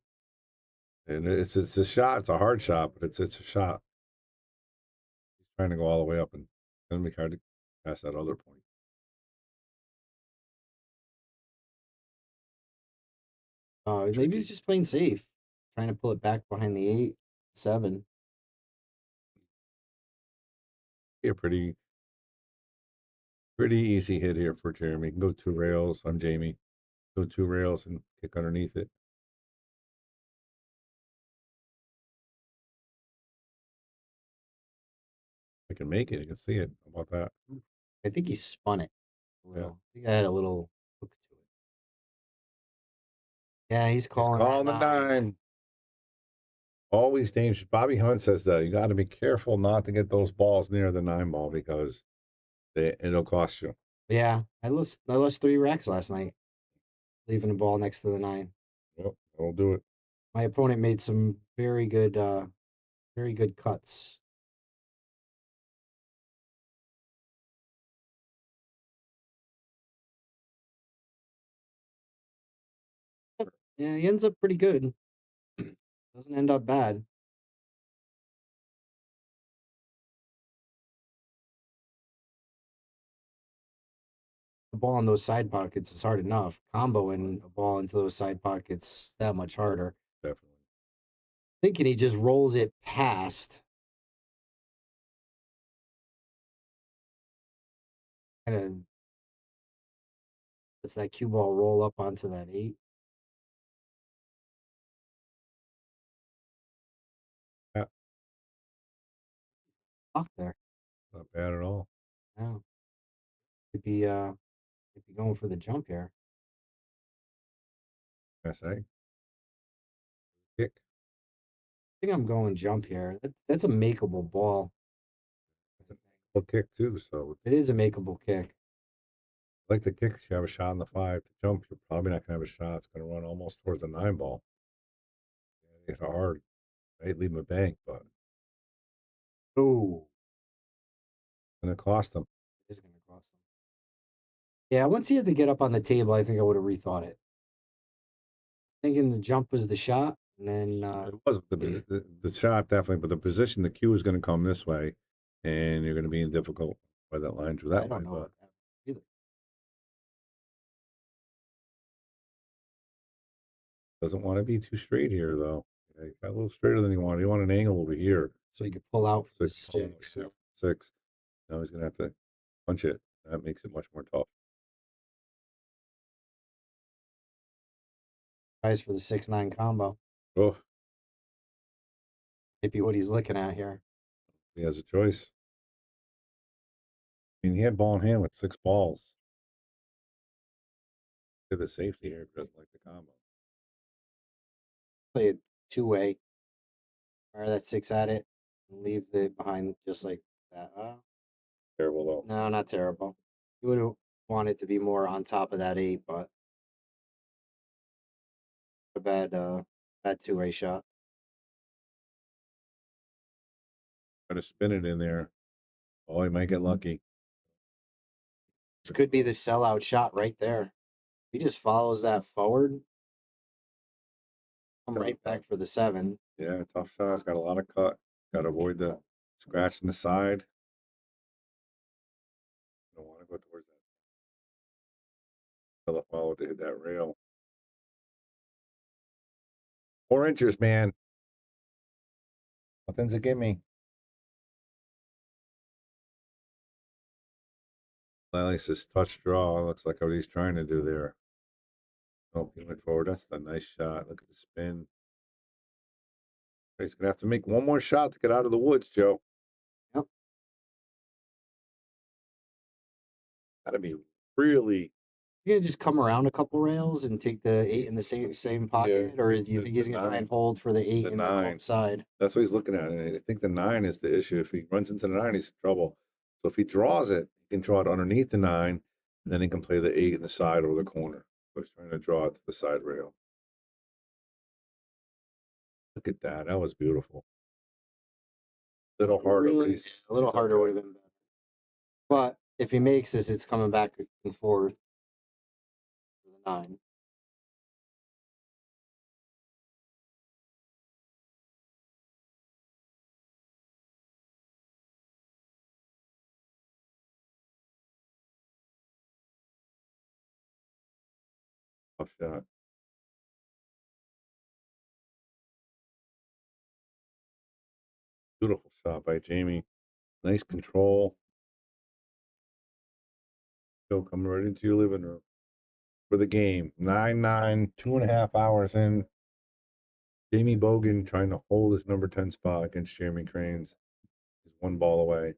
And it's a shot. It's a hard shot, but it's a shot. He's trying to go all the way up, and it's gonna be hard to pass that other point. Maybe he's just playing safe, trying to pull it back behind the 8, 7. Yeah, pretty easy hit here for Jeremy. Can go 2 rails. I'm Jamie. Go 2 rails and kick underneath it. I can make it. I can see it. How about that? I think he spun it a Yeah. little. I think I had a little hook to it. Yeah, he's calling Calling the that 9. Always dangerous. Bobby Hunt says that you got to be careful not to get those balls near the 9 ball because it'll cost you. Yeah, I lost 3 racks last night, leaving the ball next to the 9. Yep, that'll do it. My opponent made some very good cuts. Yeah, he ends up pretty good. Doesn't end up bad. The ball in those side pockets is hard enough. Comboing a ball into those side pockets that much harder. Definitely. Thinking he just rolls it past. Kind of lets that cue ball roll up onto that 8. Yeah. Off there. Not bad at all. Yeah. Could be going for the jump here. I say. Kick. I think I'm going jump here. That's a makeable ball. It's a kick too, so It is a makeable kick. like the kick, you have a shot on the 5. To jump, you're probably not gonna have a shot. It's gonna run almost towards the 9 ball. Hit hard. Right, leave him a bank, but Oh, it's gonna cost him. it's going to cost him. Yeah, once he had to get up on the table, I think I would have rethought it. Thinking the jump was the shot, and then It was the shot definitely, but the position, the cue is gonna come this way, and you're gonna be in difficult by that line through I that way. don't know But about that either. doesn't want to be too straight here though. Yeah, he got a little straighter than he wanted. He wanted an angle over here. So he could pull out for the So he pulled out 6. here for 6. Now he's gonna have to punch it. That makes it much more tough. Tries for the 6-9 combo. Oh, Maybe what he's looking at here. he has a choice. I mean, he had ball in hand with 6 balls. Did the safety here, doesn't like the combo. Play it 2-way. Fire that 6 at it, and leave it behind just like that. Terrible though. No, not terrible. You would have wanted to be more on top of that 8, but a bad 2-way shot. Try to spin it in there. Oh, he might get lucky. This could be the sellout shot right there. He just follows that forward. Come right back for the 7. Yeah, tough shot. It's got a lot of cut. Got to avoid the scratch in the side. Don't want to go towards that. Tell the follow to hit that rail. 4 inches, man. Nothing's a gimme. Lally says touch draw. Looks like what he's trying to do there. Oh, he went forward. That's a nice shot. Look at the spin. He's gonna have to make one more shot to get out of the woods, Joe. Yep. Gotta be really. You gonna just come around a couple rails and take the 8 in the same pocket, or do you think he's gonna try and hold for the 8 the in the 9. side? That's what he's looking at. And I think the 9 is the issue. If he runs into the 9, he's in trouble. So if he draws it, he can draw it underneath the 9, and then he can play the 8 in the side or the corner. So he's trying to draw it to the side rail. Look at that. That was beautiful. Little harder, but Really, he's a little harder would have been better. But if he makes this, it's coming back and forth to the 9. tough shot. Beautiful shot by Jamie. Nice control. Go coming right into your living room for the game. 9-9, 2.5 hours in. Jamie Bogan trying to hold his number 10 spot against Jeremy Kranes. He's 1 ball away.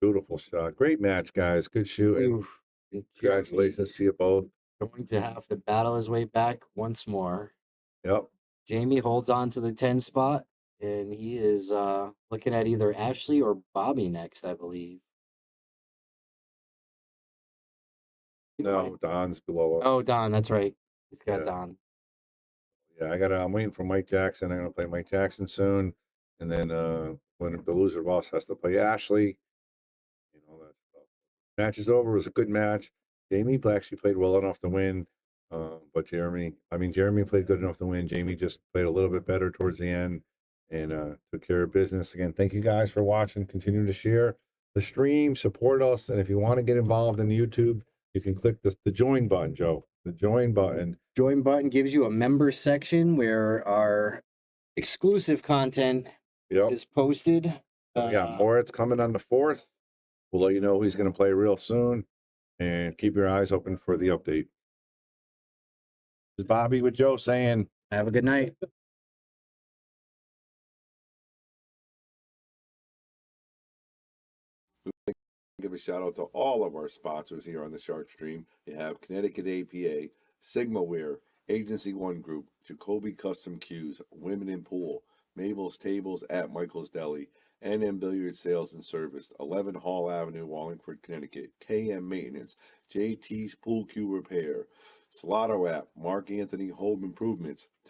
Beautiful shot. Great match, guys. Good shooting. Oof. And Congratulations to you both. going to have to battle his way back once more. Yep. Jamie holds on to the 10 spot, and he is looking at either Ashley or Bobby next, I believe. No, Don's below us. Oh, Don, that's right. He's got Yeah. Don. Yeah, I'm waiting for Mike Jackson. I'm gonna play Mike Jackson soon. And then when the loser boss has to play Ashley, you know that stuff. Match is over. It was a good match. Jamie actually played well enough to win. But Jeremy played good enough to win. Jamie just played a little bit better towards the end and took care of business. Again, thank you guys for watching. Continue to share the stream, support us. And if you want to get involved in YouTube, you can click the join button, Joe. The join button. Join button gives you a member section where our exclusive content Yep. is posted. We got Moritz coming on the 4th. We'll let you know he's going to play real soon. And keep your eyes open for the update. This is Bobby with Joe saying, Have a good night. Give a shout out to all of our sponsors here on the Shark Stream. You have Connecticut APA, Sigma Wear, Agency One Group, Jacoby Custom Cues, Women in Pool, Mabel's Tables at Michael's Deli, NM Billiard Sales and Service, 11 Hall Avenue, Wallingford, Connecticut, KM Maintenance, JT's Pool Cue Repair, Salotto app, Mark Anthony Home Improvements,